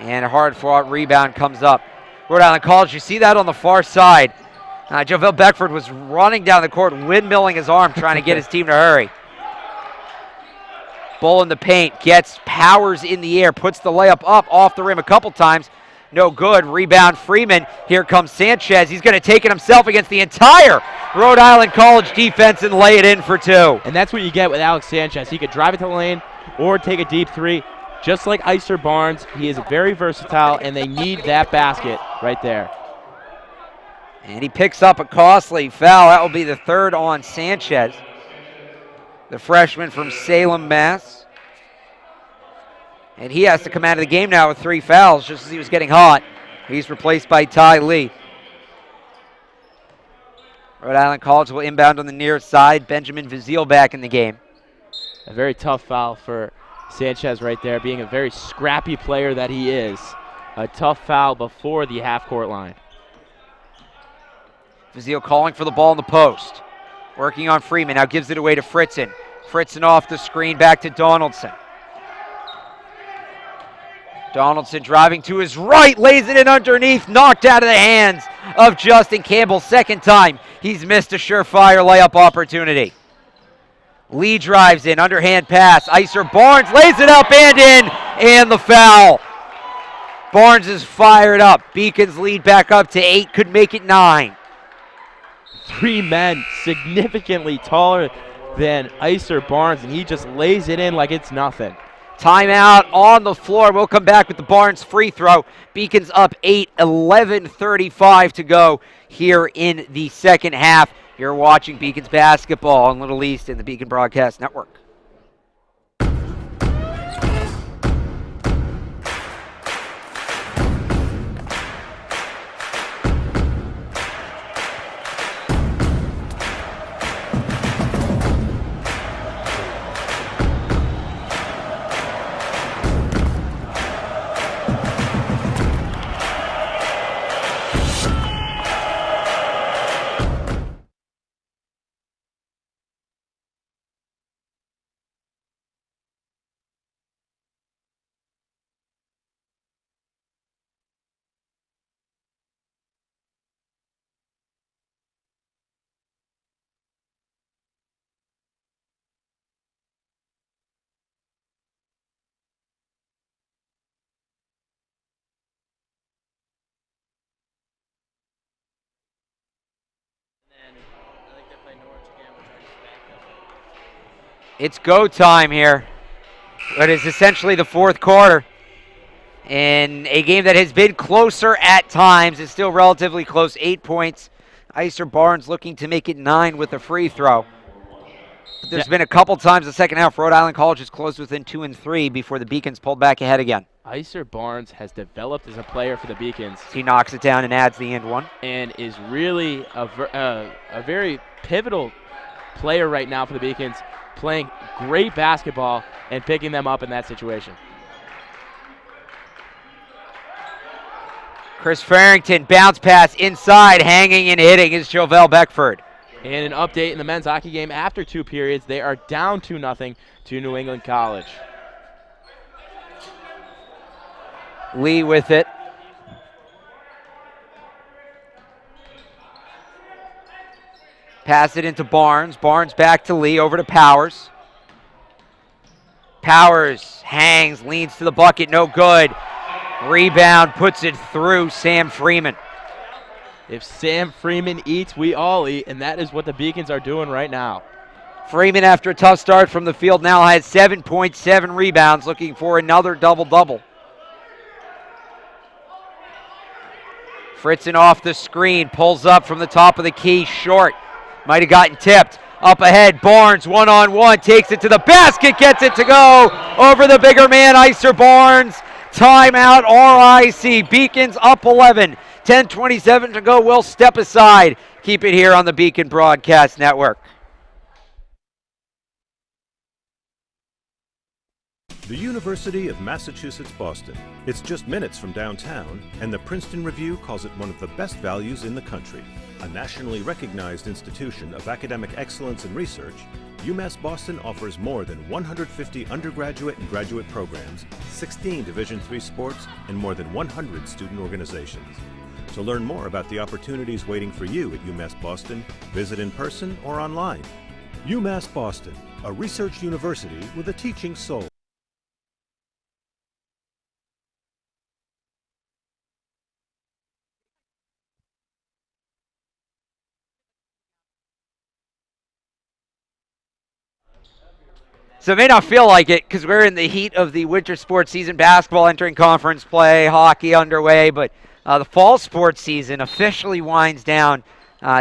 And a hard-fought rebound comes up. Rhode Island College, you see that on the far side. Jovel Beckford was running down the court, windmilling his arm, trying to get his team to hurry. Bull in the paint, gets Powers in the air, puts the layup up off the rim a couple times. No good. Rebound Freeman. Here comes Sanchez. He's going to take it himself against the entire Rhode Island College defense and lay it in for 2. And that's what you get with Alex Sanchez. He could drive it to the lane or take a deep 3. Just like Iser Barnes, he is very versatile, and they need that basket right there. And he picks up a costly foul. That will be the 3rd on Sanchez, the freshman from Salem, Mass. And he has to come out of the game now with 3 fouls just as he was getting hot. He's replaced by Ty Lee. Rhode Island College will inbound on the near side. Benjamin Vazil back in the game. A very tough foul for Sanchez right there, being a very scrappy player that he is. A tough foul before the half-court line. Vazil calling for the ball in the post. Working on Freeman. Now gives it away to Fritzen. Fritzen off the screen back to Donaldson. Donaldson driving to his right, lays it in underneath, knocked out of the hands of Justin Campbell. Second time he's missed a surefire layup opportunity. Lee drives in, underhand pass. Iser Barnes lays it up and in, and the foul. Barnes is fired up. Beacons lead back up to 8, could make it 9. 3 men significantly taller than Iser Barnes, and he just lays it in like it's nothing. Timeout on the floor. We'll come back with the Barnes free throw. Beacons up 8, 11:35 to go here in the second half. You're watching Beacons basketball on Little East in the Beacon Broadcast Network. It's go time here. It is essentially the fourth quarter. In a game that has been closer at times, it's still relatively close, 8 points. Icer Barnes looking to make it 9 with a free throw. But there's been a couple times the second half Rhode Island College has closed within 2 and 3 before the Beacons pulled back ahead again. Icer Barnes has developed as a player for the Beacons. He knocks it down and adds the and one. And is really a very pivotal player right now for the Beacons, playing great basketball and picking them up in that situation. Chris Farrington, bounce pass inside, hanging and hitting is Jovel Beckford. And an update in the men's hockey game after 2 periods. They are down 2-0 to New England College. Lee with it. Pass it into Barnes. Barnes back to Lee, over to Powers. Powers hangs, leans to the bucket, no good. Rebound, puts it through Sam Freeman. If Sam Freeman eats, we all eat, and that is what the Beacons are doing right now. Freeman, after a tough start from the field, now has 7.7 rebounds, looking for another double-double. Fritzen off the screen, pulls up from the top of the key, short. Might have gotten tipped. Up ahead, Barnes, one-on-one, takes it to the basket, gets it to go over the bigger man, Icer Barnes. Timeout, RIC. Beacons up 11. 10:27 to go. We'll step aside. Keep it here on the Beacon Broadcast Network. The University of Massachusetts Boston. It's just minutes from downtown, and the Princeton Review calls it one of the best values in the country. A nationally recognized institution of academic excellence and research, UMass Boston offers more than 150 undergraduate and graduate programs, 16 Division III sports, and more than 100 student organizations. To learn more about the opportunities waiting for you at UMass Boston, visit in person or online. UMass Boston, a research university with a teaching soul. So it may not feel like it because we're in the heat of the winter sports season, basketball entering conference play, hockey underway, but the fall sports season officially winds down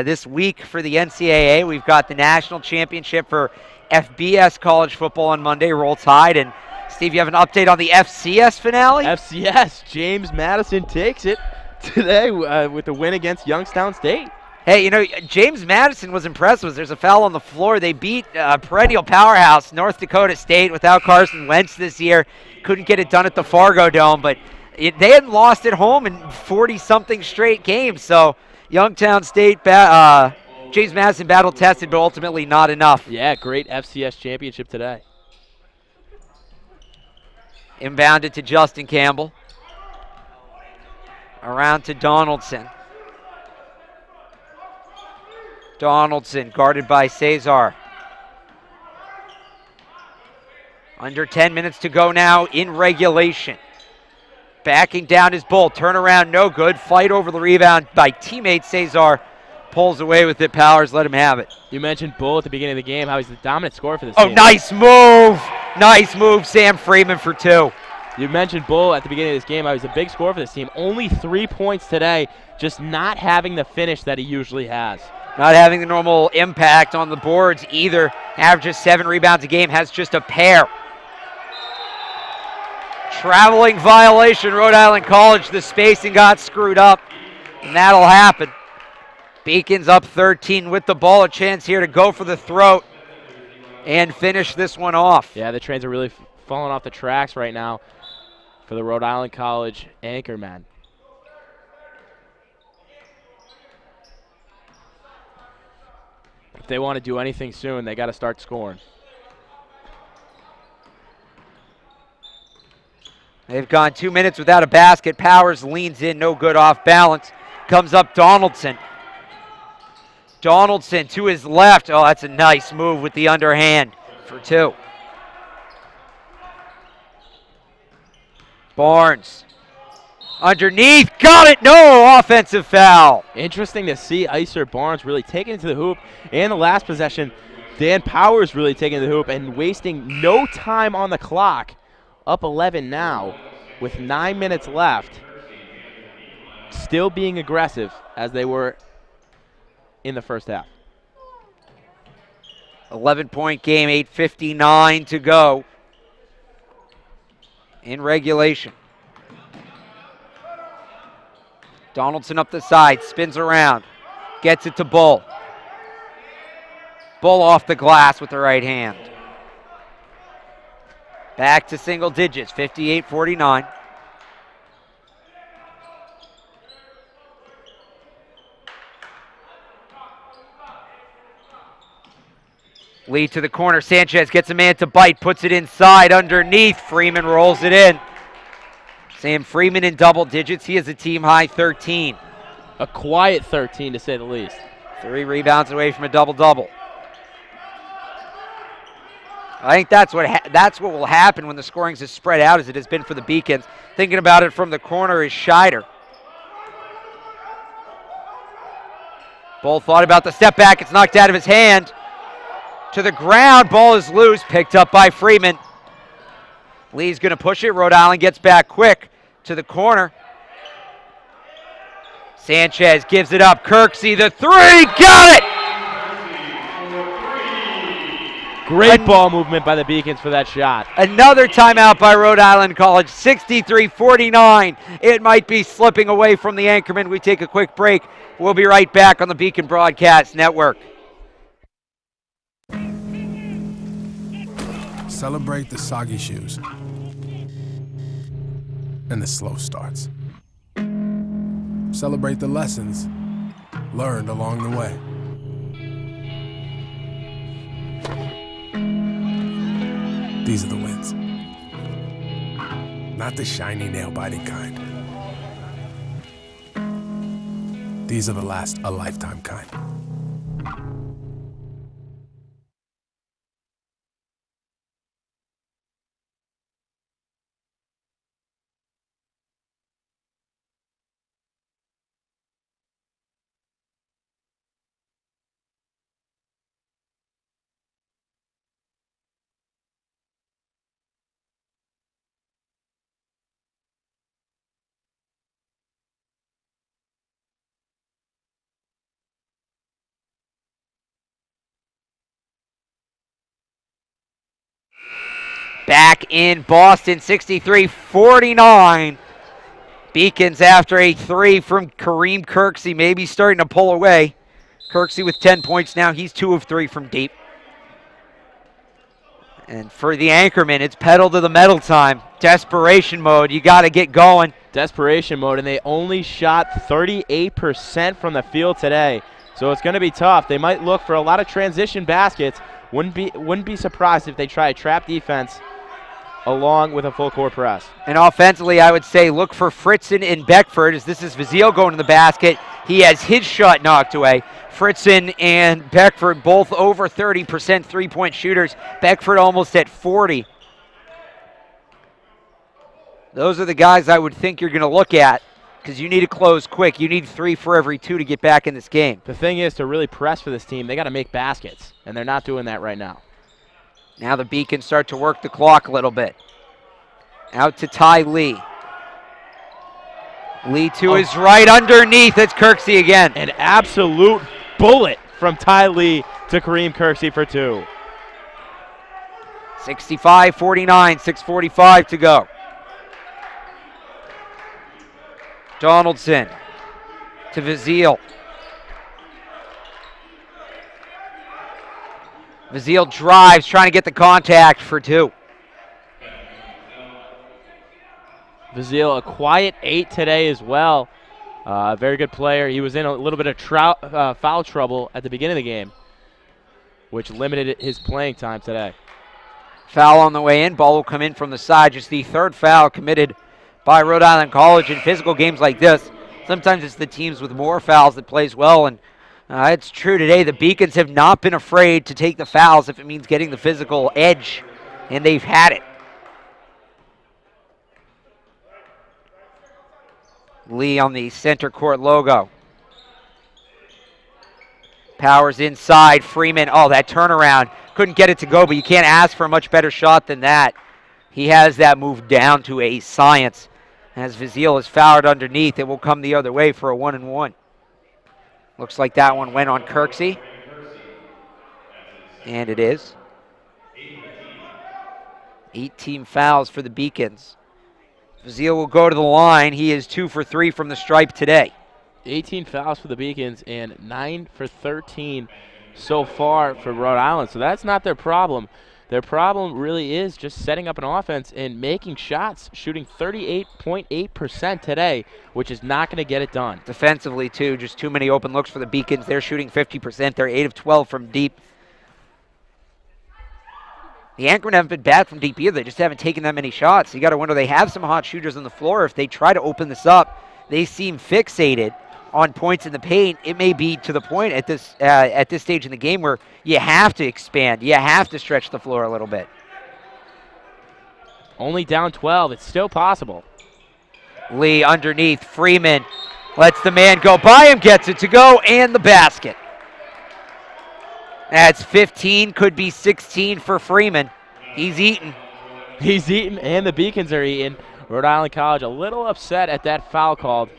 this week for the NCAA. We've got the national championship for FBS college football on Monday, Roll Tide. And Steve, you have an update on the FCS finale? FCS, James Madison takes it today with the win against Youngstown State. Hey, you know, James Madison was impressive. There's a foul on the floor. They beat perennial powerhouse North Dakota State without Carson Wentz this year. Couldn't get it done at the Fargo Dome, but they hadn't lost at home in 40-something straight games. So Youngstown State, James Madison battle-tested, but ultimately not enough. Yeah, great FCS championship today. Inbounded to Justin Campbell. Around to Donaldson. Donaldson guarded by Cesar. Under 10 minutes to go now in regulation. Backing down his Bull. Turnaround, no good. Fight over the rebound by teammate Cesar. Pulls away with it. Powers let him have it. You mentioned Bull at the beginning of the game, how he's the dominant scorer for this Oh, team. nice move. Nice move, Sam Freeman for 2. You mentioned Bull at the beginning of this game, how he's a big scorer for this team. Only 3 points today, just not having the finish that he usually has. Not having the normal impact on the boards either. Averages 7 rebounds a game, has just a pair. Traveling violation, Rhode Island College. The spacing got screwed up, and that'll happen. Beacons up 13 with the ball. A chance here to go for the throat and finish this one off. Yeah, the trains are really falling off the tracks right now for the Rhode Island College anchorman. If they want to do anything soon, they got to start scoring. They've gone 2 minutes without a basket. Powers leans in, no good, off balance. Comes up Donaldson. Donaldson to his left. Oh, that's a nice move with the underhand for 2. Barnes. Underneath, got it, no, offensive foul. Interesting to see Icer Barnes really taking it to the hoop in the last possession Dan Powers really taking the hoop and wasting no time on the clock. Up 11 now with 9 minutes left. Still being aggressive as they were in the first half. 11-point game, 8:59 to go in regulation. Donaldson up the side, spins around, gets it to Bull. Bull off the glass with the right hand. Back to single digits, 58-49. Lee to the corner. Sanchez gets a man to bite, puts it inside underneath. Freeman rolls it in. Sam Freeman in double digits. He has a team high 13. A quiet 13 to say the least. 3 rebounds away from a double-double. I think that's what will happen when the scoring's as spread out as it has been for the Beacons. Thinking about it from the corner is Scheider. Bull thought about the step back. It's knocked out of his hand. To the ground, ball is loose, picked up by Freeman. Lee's going to push it. Rhode Island gets back quick to the corner. Sanchez gives it up. Kirksey, the 3, got it! Great ball movement by the Beacons for that shot. Another timeout by Rhode Island College, 63-49. It might be slipping away from the Anchorman. We take a quick break. We'll be right back on the Beacon Broadcast Network. Celebrate the soggy shoes and the slow starts. Celebrate the lessons learned along the way. These are the wins. Not the shiny, nail-biting kind. These are the last a lifetime kind. Back in Boston, 63-49. Beacons after a 3 from Kareem Kirksey, maybe starting to pull away. Kirksey with 10 points now. He's 2 of 3 from deep. And for the Anchorman, it's pedal to the metal time. Desperation mode. You got to get going. Desperation mode, and they only shot 38% from the field today. So it's going to be tough. They might look for a lot of transition baskets. Wouldn't be surprised if they try a trap defense along with a full court press. And offensively, I would say look for Fritzen and Beckford, as this is Vazile going to the basket. He has his shot knocked away. Fritzen and Beckford both over 30% three-point shooters. Beckford almost at 40. Those are the guys I would think you're going to look at, because you need to close quick. You need 3 for every 2 to get back in this game. The thing is, to really press for this team, they got to make baskets, and they're not doing that right now. Now the Beacons start to work the clock a little bit. Out to Ty Lee. Lee to his right underneath. It's Kirksey again. An absolute bullet from Ty Lee to Kareem Kirksey for 2. 65-49, 6:45 to go. Donaldson to Vazile. Vazile drives, trying to get the contact for 2. Vazile, a quiet 8 today as well. Very good player. He was in a little bit of foul trouble at the beginning of the game, which limited his playing time today. Foul on the way in. Ball will come in from the side. Just the 3rd foul committed by Rhode Island College in physical games like this. Sometimes it's the teams with more fouls that plays well, and it's true today. The Beacons have not been afraid to take the fouls if it means getting the physical edge, and they've had it. Lee on the center court logo. Powers inside. Freeman, oh, that turnaround. Couldn't get it to go, but you can't ask for a much better shot than that. He has that move down to a science. As Vizil is fouled underneath, it will come the other way for a 1-and-1. Looks like that one went on Kirksey. And it is. 18 fouls for the Beacons. Vizil will go to the line. He is 2 for 3 from the stripe today. 18 fouls for the Beacons and 9 for 13 so far for Rhode Island. So that's not their problem. Their problem really is just setting up an offense and making shots, shooting 38.8% today, which is not going to get it done. Defensively, too, just too many open looks for the Beacons. They're shooting 50%. They're 8 of 12 from deep. The Anchormen haven't been bad from deep either. They just haven't taken that many shots. You got to wonder, they have some hot shooters on the floor. If they try to open this up, they seem fixated on points in the paint. It may be to the point at this stage in the game where you have to expand. You have to stretch the floor a little bit. Only down 12. It's still possible. Lee underneath. Freeman lets the man go by him, gets it to go, and the basket. That's 15, could be 16 for Freeman. He's eating. He's eating, and the Beacons are eating. Rhode Island College a little upset at that foul called.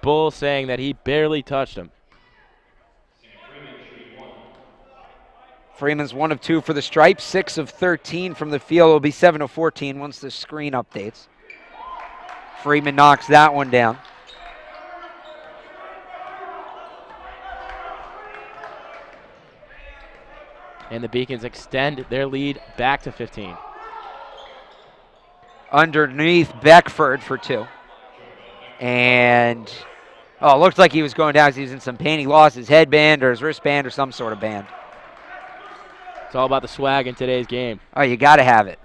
Bull saying that he barely touched him. Freeman's 1 of 2 for the stripe, 6 of 13 from the field. Will be 7 of 14 once the screen updates. Freeman knocks that one down. And the Beacons extend their lead back to 15. Underneath Beckford for 2. And, oh, it looked like he was going down because he was in some pain. He lost his headband or his wristband or some sort of band. It's all about the swag in today's game. Oh, you got to have it.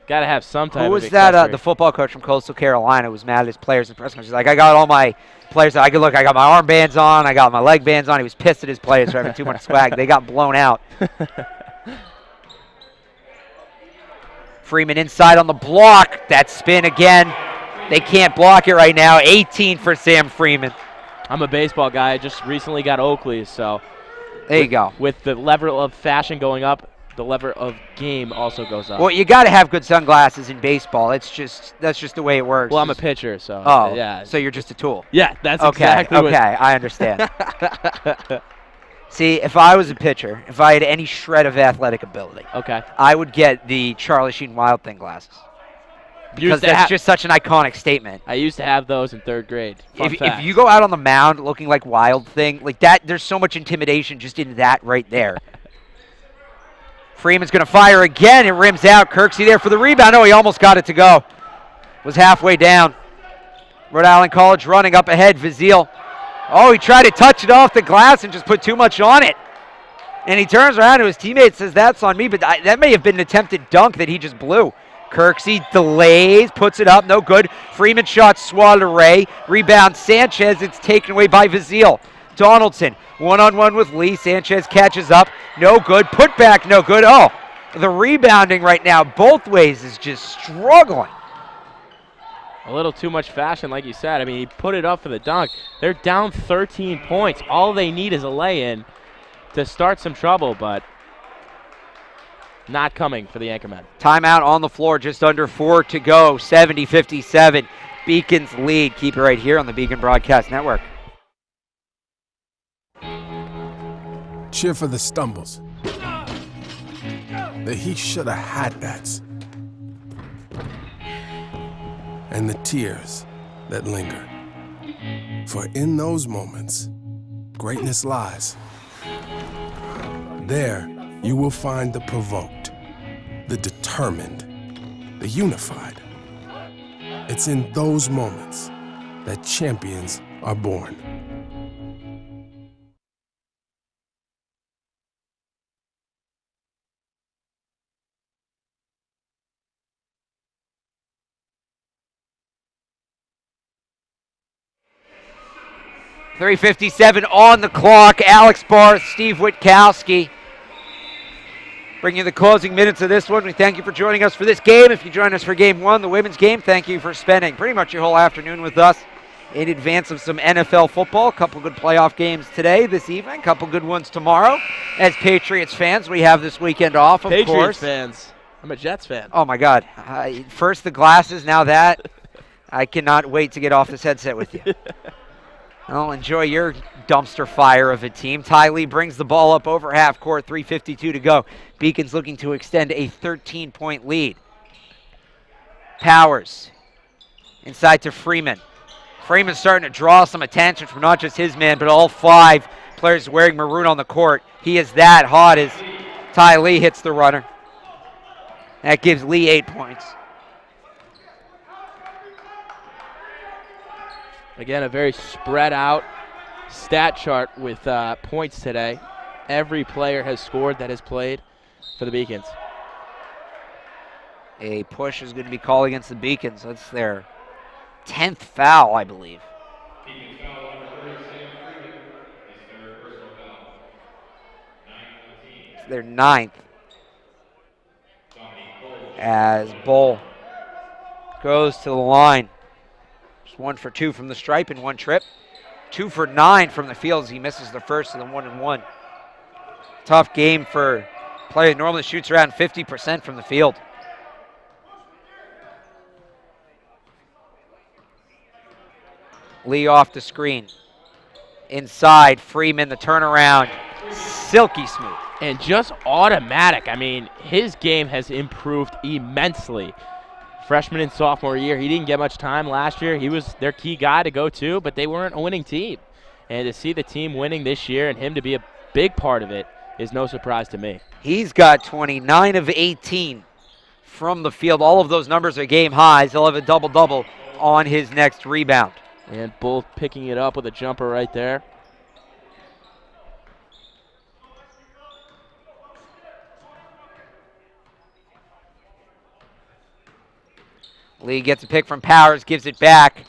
Got to have some type of Who was accessory. that? The football coach from Coastal Carolina was mad at his players in press conference. He's like, I got all my players. I could look. I got my armbands on. I got my leg bands on. He was pissed at his players for having too much swag. They got blown out. Freeman inside on the block. That spin again. They can't block it right now. 18 for Sam Freeman. I'm a baseball guy. I just recently got Oakley's, so there you go. With the level of fashion going up, the level of game also goes up. Well, you got to have good sunglasses in baseball. That's just the way it works. Well, I'm a pitcher, so yeah. So you're just a tool. Yeah, that's okay. Exactly. Okay, I understand. See, if I was a pitcher, if I had any shred of athletic ability, I would get the Charlie Sheen Wild Thing glasses. Because that's just such an iconic statement. I used to have those in 3rd grade. If you go out on the mound looking like Wild Thing, like that, there's so much intimidation just in that right there. Freeman's going to fire again. It rims out. Kirksey there for the rebound. Oh, he almost got it to go. Was halfway down. Rhode Island College running up ahead. Vizil. Oh, he tried to touch it off the glass and just put too much on it. And he turns around to his teammate and says, that's on me. But that may have been an attempted dunk that he just blew. Kirksey delays, puts it up, no good. Freeman shot Soileray. Rebound Sanchez. It's taken away by Vizil. Donaldson, one-on-one with Lee. Sanchez catches up. No good. Put back, no good. Oh, the rebounding right now both ways is just struggling. A little too much fashion, like you said. I mean, he put it up for the dunk. They're down 13 points. All they need is a lay-in to start some trouble, but not coming for the Anchormen. Timeout on the floor, just under 4 to go. 70-57. Beacons lead. Keep it right here on the Beacon Broadcast Network. Cheer for the stumbles. The he shoulda had that's. And the tears that linger. For in those moments, greatness lies. There, you will find the provoked, the determined, the unified. It's in those moments that champions are born. .357 on the clock. Alex Barth, Steve Witkowski bring you the closing minutes of this one. We thank you for joining us for this game. If you join us for Game 1, the women's game, thank you for spending pretty much your whole afternoon with us in advance of some NFL football. A couple good playoff games today, this evening. A couple good ones tomorrow. As Patriots fans, we have this weekend off, of Patriots course. fans. I'm a Jets fan. Oh, my God. First the glasses, now that. I cannot wait to get off this headset with you. Well, enjoy your dumpster fire of a team. Ty Lee brings the ball up over half court, 3:52 to go. Beacons looking to extend a 13-point lead. Powers inside to Freeman. Freeman's starting to draw some attention from not just his man, but all 5 players wearing maroon on the court. He is that hot as Ty Lee hits the runner. That gives Lee 8 points. Again, a very spread out stat chart with points today. Every player has scored that has played for the Beacons. A push is going to be called against the Beacons. That's their 10th foul, I believe. It's their 9th. As Bull goes to the line. 1 for 2 from the stripe in one trip. 2 for 9 from the field as he misses the first of the 1-and-1. Tough game for a player who normally shoots around 50% from the field. Lee off the screen. Inside, Freeman, the turnaround. Silky smooth. And just automatic. I mean, his game has improved immensely. Freshman and sophomore year, he didn't get much time last year. He was their key guy to go to, but they weren't a winning team. And to see the team winning this year and him to be a big part of it is no surprise to me. He's got 29 of 18 from the field. All of those numbers are game highs. He'll have a double-double on his next rebound. And Bull picking it up with a jumper right there. Lee gets a pick from Powers, gives it back.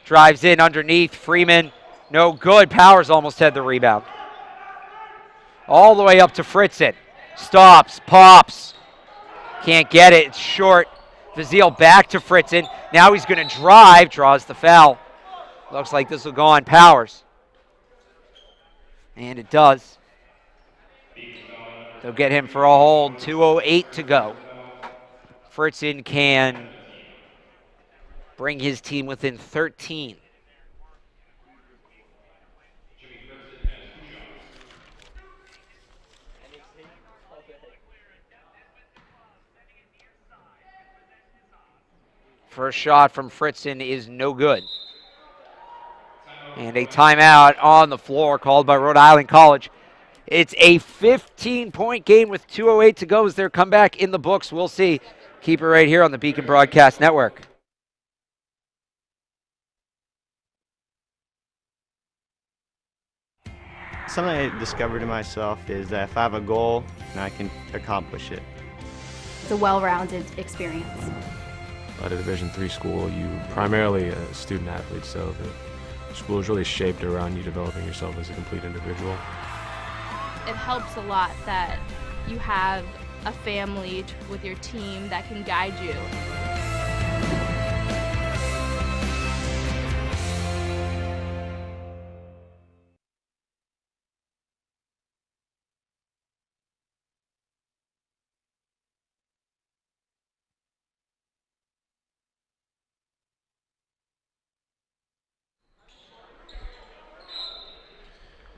Drives in underneath. Freeman, no good. Powers almost had the rebound. All the way up to Fritzen. Stops, pops. Can't get it. It's short. Vazile back to Fritzen. Now he's going to drive. Draws the foul. Looks like this will go on Powers. And it does. They'll get him for a hold. 2:08 to go. Fritzen can bring his team within 13. First shot from Fritzen is no good. And a timeout on the floor called by Rhode Island College. It's a 15-point game with 2:08 to go. Is their comeback in the books? We'll see. Keep it right here on the Beacon Broadcast Network. Something I discovered in myself is that if I have a goal, I can accomplish it. It's a well-rounded experience. At a Division III school, you primarily a student athlete, so the school is really shaped around you developing yourself as a complete individual. It helps a lot that you have a family with your team that can guide you.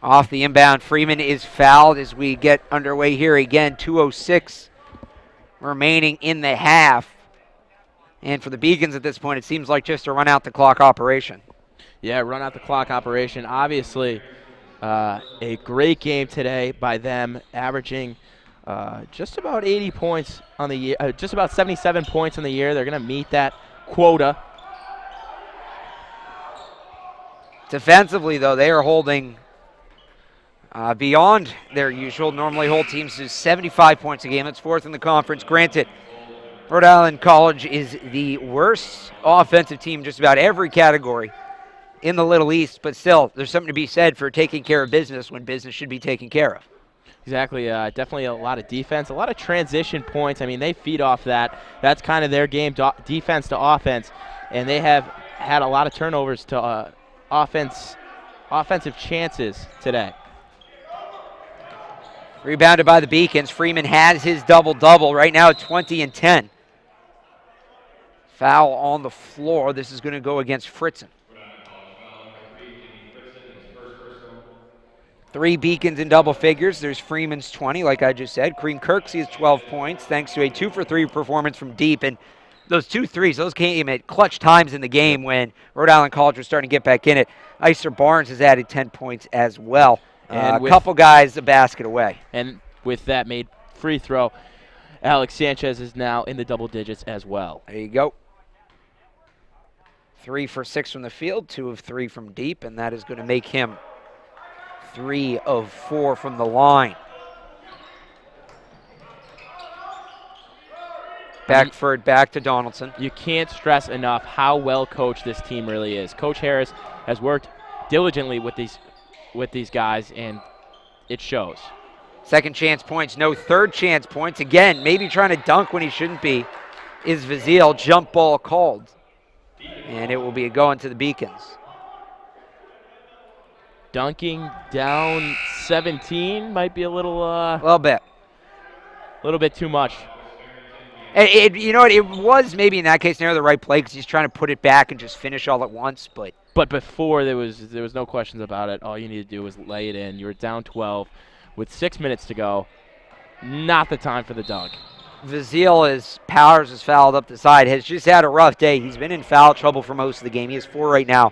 Off the inbound, Freeman is fouled as we get underway here again. 2:06 remaining in the half. And for the Beacons at this point, it seems like just a run-out-the-clock operation. Yeah, run-out-the-clock operation. Obviously, a great game today by them, averaging just about 80 points on the year, just about 77 points on the year. They're going to meet that quota. Defensively, though, they are holding beyond their usual. Normally hold teams to 75 points a game. That's fourth in the conference. Granted, Rhode Island College is the worst offensive team in just about every category in the Little East, but still, there's something to be said for taking care of business when business should be taken care of. Exactly. Definitely a lot of defense, a lot of transition points. I mean, they feed off that. That's kind of their game, defense to offense, and they have had a lot of turnovers to offensive chances today. Rebounded by the Beacons. Freeman has his double-double right now at 20 and 10. Foul on the floor. This is going to go against Fritzen. 3 Beacons in double figures. There's Freeman's 20, like I just said. Green Kirksey has 12 points thanks to a 2-for-3 performance from deep. And those 2 threes, those came at clutch times in the game when Rhode Island College was starting to get back in it. Iser Barnes has added 10 points as well. And a couple guys a basket away. And with that made free throw, Alex Sanchez is now in the double digits as well. There you go. 3 for 6 from the field, 2 of 3 from deep, and that is going to make him 3 of 4 from the line. Beckford back to Donaldson. You can't stress enough how well coached this team really is. Coach Harris has worked diligently with these guys, and it shows. Second chance points, no third chance points. Again, maybe trying to dunk when he shouldn't be, is Vazile. Jump ball called. And it will be a go into the Beacons. Dunking down 17 might be a little bit too much. You know what? It was maybe in that case near the right play because he's trying to put it back and just finish all at once. But before there was no questions about it. All you need to do was lay it in. You were down 12 with 6 minutes to go. Not the time for the dunk. Vazile Powers is fouled up the side. Has just had a rough day. He's been in foul trouble for most of the game. He has 4 right now.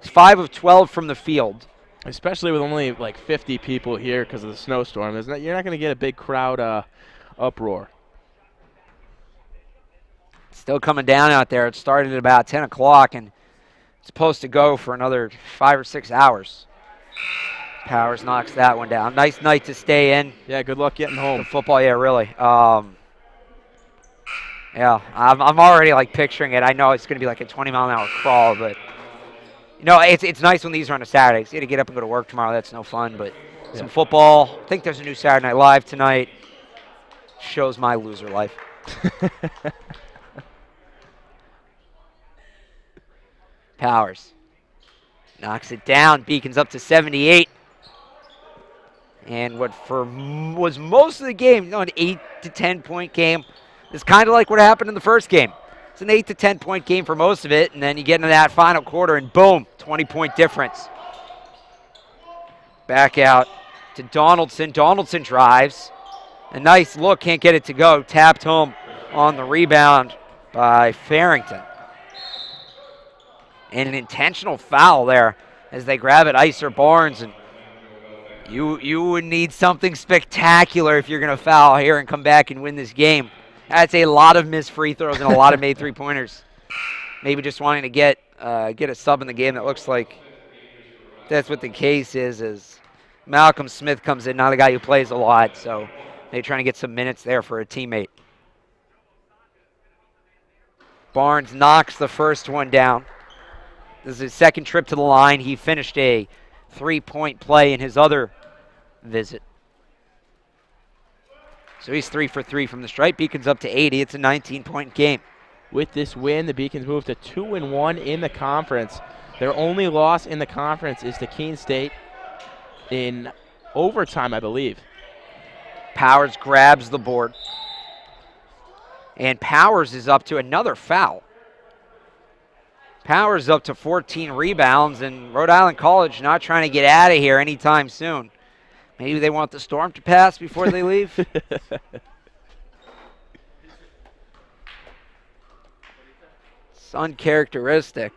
He's 5 of 12 from the field. Especially with only like 50 people here because of the snowstorm. You're not going to get a big crowd uproar. Still coming down out there. It started at about 10 o'clock, and it's supposed to go for another 5 or 6 hours. Powers knocks that one down. Nice night to stay in. Yeah, good luck getting home. The football, yeah, really. Yeah, I'm already like picturing it. I know it's going to be like a 20-mile-an-hour crawl, but you know, it's nice when these are on a Saturday. So you got to get up and go to work tomorrow. That's no fun, but some football. I think there's a new Saturday Night Live tonight. Shows my loser life. Powers knocks it down. Beacons up to 78. And what was most of the game, an 8 to 10 point game, is kind of like what happened in the first game. It's an 8 to 10 point game for most of it, and then you get into that final quarter, and boom, 20-point difference. Back out to Donaldson. Donaldson drives. A nice look, can't get it to go. Tapped home on the rebound by Farrington. And an intentional foul there as they grab it, Iser Barnes. And you would need something spectacular if you're going to foul here and come back and win this game. That's a lot of missed free throws and a lot of made three-pointers. Maybe just wanting to get a sub in the game. That looks like that's what the case is, as Malcolm Smith comes in, not a guy who plays a lot, so they're trying to get some minutes there for a teammate. Barnes knocks the first one down. This is his second trip to the line. He finished a 3-point play in his other visit. So he's 3 for 3 from the stripe. Beacons up to 80. It's a 19-point game. With this win, the Beacons move to 2-1 in the conference. Their only loss in the conference is to Keene State in overtime, I believe. Powers grabs the board. And Powers is up to another foul. Powers up to 14 rebounds, and Rhode Island College not trying to get out of here anytime soon. Maybe they want the storm to pass before they leave. It's uncharacteristic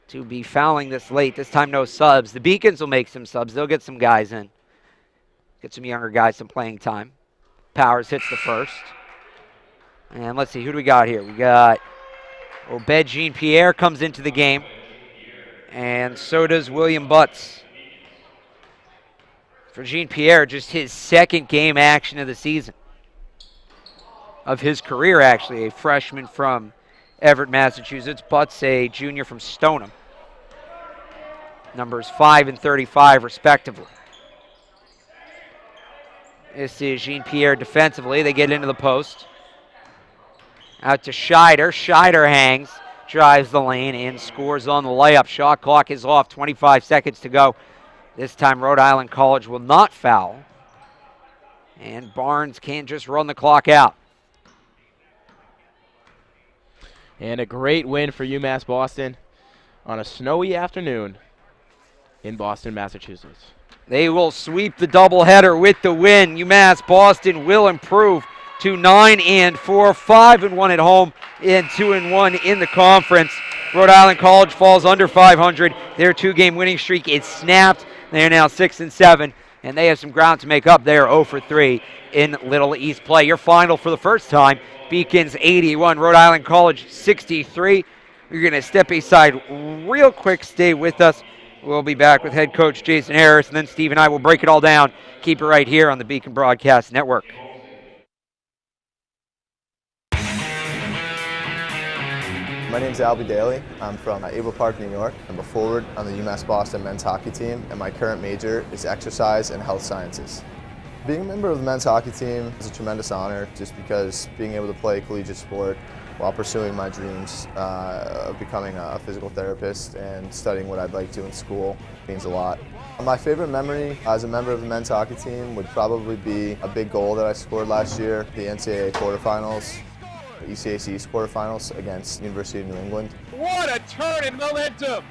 to be fouling this late. This time no subs. The Beacons will make some subs. They'll get some guys in. Get some younger guys some playing time. Powers hits the first. And let's see, who do we got here? We got Obed Jean-Pierre comes into the game. And so does William Butts. For Jean-Pierre, just his second game action of the season. Of his career, actually. A freshman from Everett, Massachusetts. Butts, a junior from Stoneham. Numbers 5 and 35, respectively. This is Jean-Pierre defensively. They get into the post. Out to Scheider. Scheider hangs. drives the lane and scores on the layup. Shot clock is off, 25 seconds to go. This time Rhode Island College will not foul. And Barnes can just run the clock out. And a great win for UMass Boston on a snowy afternoon in Boston, Massachusetts. They will sweep the doubleheader with the win. UMass Boston will improve to 9-4, 5-1 at home, and 2-1 in the conference. Rhode Island College falls under 500. Their 2-game winning streak is snapped. They are now 6-7, and they have some ground to make up. They are 0-3 in Little East play. Your final for the first time, Beacons 81, Rhode Island College 63. We're going to step aside real quick. Stay with us. We'll be back with head coach Jason Harris, and then Steve and I will break it all down. Keep it right here on the Beacon Broadcast Network. My name is Albie Daly. I'm from Able Park, New York. I'm a forward on the UMass Boston men's hockey team, and my current major is exercise and health sciences. Being a member of the men's hockey team is a tremendous honor, just because being able to play collegiate sport while pursuing my dreams of becoming a physical therapist and studying what I'd like to in school means a lot. My favorite memory as a member of the men's hockey team would probably be a big goal that I scored last year, the NCAA quarterfinals, ECAC's quarterfinals against University of New England. What a turn in momentum!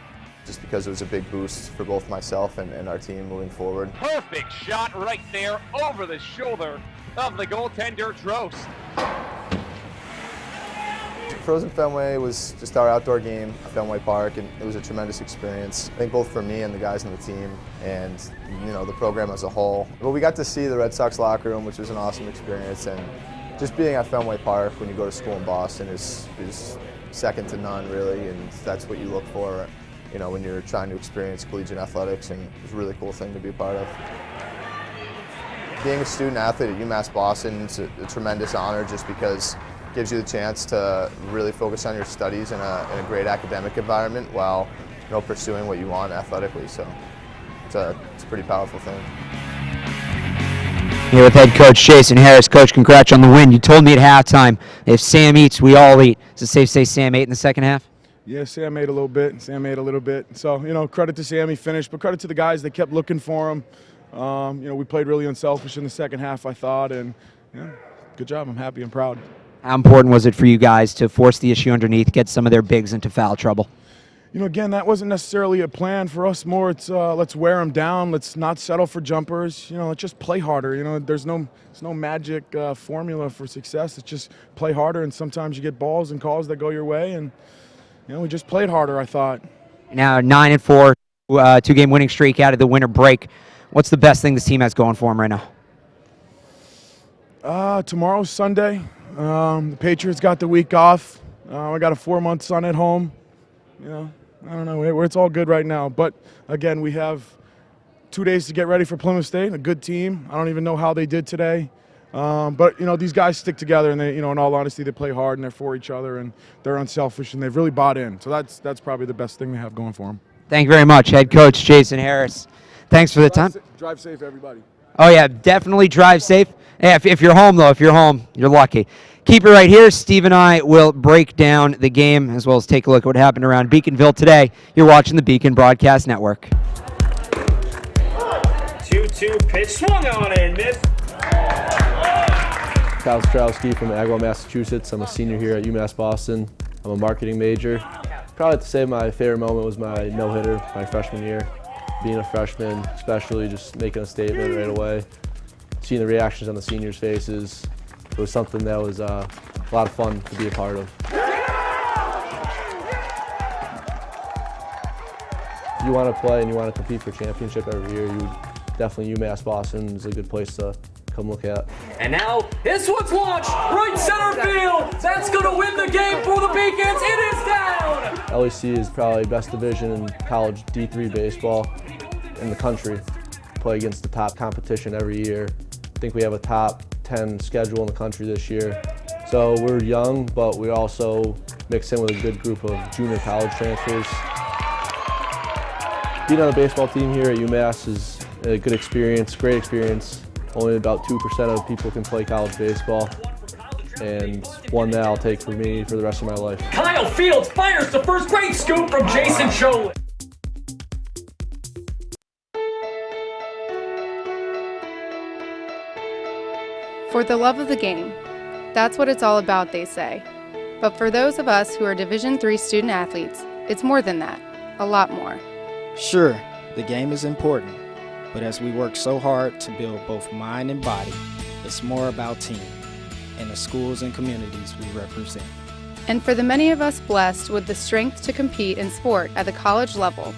Just because it was a big boost for both myself and our team moving forward. Perfect shot right there over the shoulder of the goaltender Drost. Frozen Fenway was just our outdoor game at Fenway Park, and it was a tremendous experience, I think, both for me and the guys on the team and the program as a whole. But we got to see the Red Sox locker room, which was an awesome experience, and just being at Fenway Park when you go to school in Boston is second to none, really, and that's what you look for, when you're trying to experience collegiate athletics, and it's a really cool thing to be a part of. Being a student athlete at UMass Boston is a tremendous honor, just because it gives you the chance to really focus on your studies in a great academic environment while pursuing what you want athletically. So it's a pretty powerful thing. Here with head coach Jason Harris. Coach, congrats on the win. You told me at halftime, if Sam eats, we all eat. Is it safe to say Sam ate in the second half? Yeah, Sam ate a little bit. So, credit to Sam, he finished, but credit to the guys that kept looking for him. We played really unselfish in the second half, I thought, and good job. I'm happy and proud. How important was it for you guys to force the issue underneath, get some of their bigs into foul trouble? Again, that wasn't necessarily a plan for us. More, it's let's wear them down. Let's not settle for jumpers. Let's just play harder. There's no magic formula for success. It's just play harder, and sometimes you get balls and calls that go your way, and we just played harder, I thought. Now 9-4, 2-game winning streak out of the winter break. What's the best thing this team has going for them right now? Tomorrow's Sunday. The Patriots got the week off. I got a 4-month son at home. I don't know. It's all good right now. But, again, we have 2 days to get ready for Plymouth State, a good team. I don't even know how they did today. But, these guys stick together, and they, in all honesty, they play hard, and they're for each other, and they're unselfish, and they've really bought in. So that's probably the best thing they have going for them. Thank you very much, head coach Jason Harris. Thanks for the time. Drive safe, everybody. Oh, yeah, definitely drive safe. Yeah, if you're home, though, you're lucky. Keep it right here. Steve and I will break down the game as well as take a look at what happened around Beaconville today. You're watching the Beacon Broadcast Network. 2-2 pitch, swung on and missed. Kyle Strowski from Agawam, Massachusetts. I'm a senior here at UMass Boston. I'm a marketing major. Probably have to say my favorite moment was my no-hitter my freshman year. Being a freshman, especially just making a statement right away. Seeing the reactions on the seniors' faces. It was something that was a lot of fun to be a part of. If you want to play and you want to compete for championship every year, definitely UMass Boston is a good place to come look at. And now, this one's launched right center field. That's going to win the game for the Beacons. It is down. LEC is probably best division in college D3 baseball in the country. Play against the top competition every year. I think we have a top 10 schedule in the country this year. So we're young, but we also mix in with a good group of junior college transfers. Being on the baseball team here at UMass is a good experience, great experience. Only about 2% of people can play college baseball. and one that I'll take for me for the rest of my life. Kyle Fields fires the first great scoop from Jason Cholin. For the love of the game. That's what it's all about, they say. But for those of us who are Division III student athletes, it's more than that, a lot more. Sure, the game is important, but as we work so hard to build both mind and body, it's more about team and the schools and communities we represent. And for the many of us blessed with the strength to compete in sport at the college level,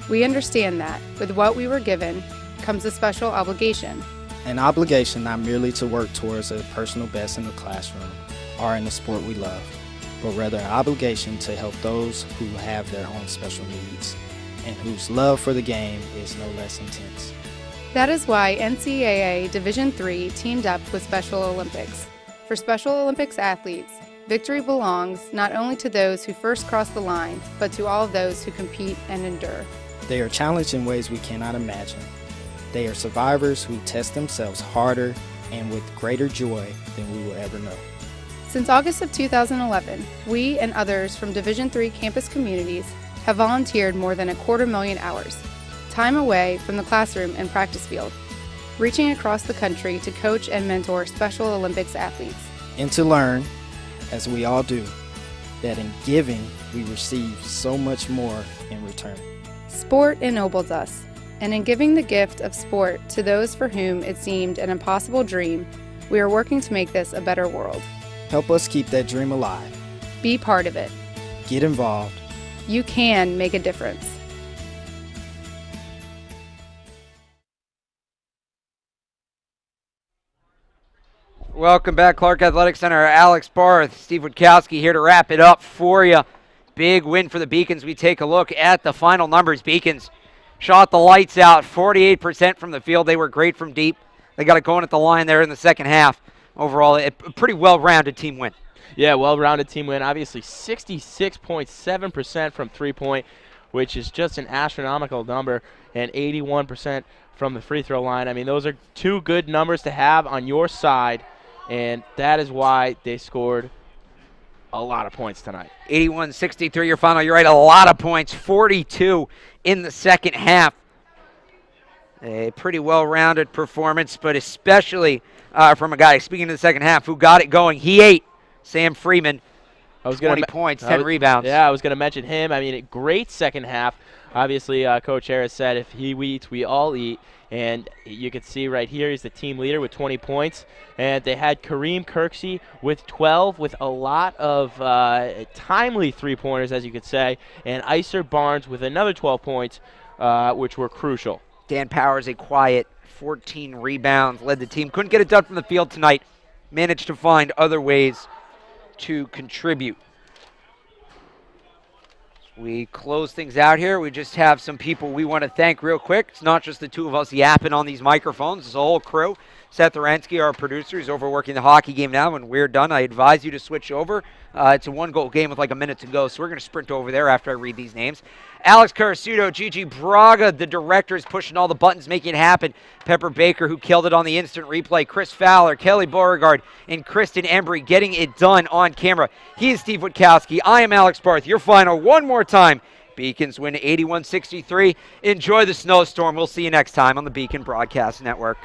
we understand that with what we were given comes a special obligation. An obligation not merely to work towards a personal best in the classroom or in the sport we love, but rather an obligation to help those who have their own special needs and whose love for the game is no less intense. That is why NCAA Division III teamed up with Special Olympics. For Special Olympics athletes, victory belongs not only to those who first cross the line, but to all of those who compete and endure. They are challenged in ways we cannot imagine. They are survivors who test themselves harder and with greater joy than we will ever know. Since August of 2011, we and others from Division III campus communities have volunteered more than 250,000 hours, time away from the classroom and practice field, reaching across the country to coach and mentor Special Olympics athletes. And to learn, as we all do, that in giving we receive so much more in return. Sport ennobles us, and in giving the gift of sport to those for whom it seemed an impossible dream, we are working to make this a better world. Help us keep that dream alive. Be part of it. Get involved. You can make a difference. Welcome back, Clark Athletic Center. Alex Barth, Steve Witkowski here to wrap it up for you. Big win for the Beacons. We take a look at the final numbers. Beacons shot the lights out, 48% from the field. They were great from deep. They got it going at the line there in the second half. Overall, a pretty well-rounded team win. Yeah, well-rounded team win. Obviously, 66.7% from three-point, which is just an astronomical number, and 81% from the free throw line. I mean, those are two good numbers to have on your side, and that is why they scored a lot of points tonight. 81-63 your final. You're right, a lot of points. 42 in the second half. A pretty well-rounded performance, but especially from a guy, speaking of the second half, who got it going. He ate Sam Freeman. 20 points, 10 rebounds. Yeah, I was going to mention him. I mean, a great second half. Obviously, Coach Harris said if he eats, we all eat. And you can see right here he's the team leader with 20 points. And they had Kareem Kirksey with 12 with a lot of timely three-pointers, as you could say. And Iser Barnes with another 12 points, which were crucial. Dan Powers, a quiet 14 rebounds, led the team. Couldn't get it done from the field tonight. Managed to find other ways to contribute. We close things out here. We just have some people we want to thank real quick. It's not just the two of us yapping on these microphones. It's a whole crew. Seth Orensky, our producer, is overworking the hockey game now. When we're done, I advise you to switch over. It's a one-goal game with like a minute to go, so we're going to sprint over there after I read these names. Alex Carasuto, Gigi Braga, the directors pushing all the buttons, making it happen. Pepper Baker, who killed it on the instant replay. Chris Fowler, Kelly Beauregard, and Kristen Embry getting it done on camera. He is Steve Witkowski. I am Alex Barth. Your final one more time. Beacons win 81-63. Enjoy the snowstorm. We'll see you next time on the Beacon Broadcast Network.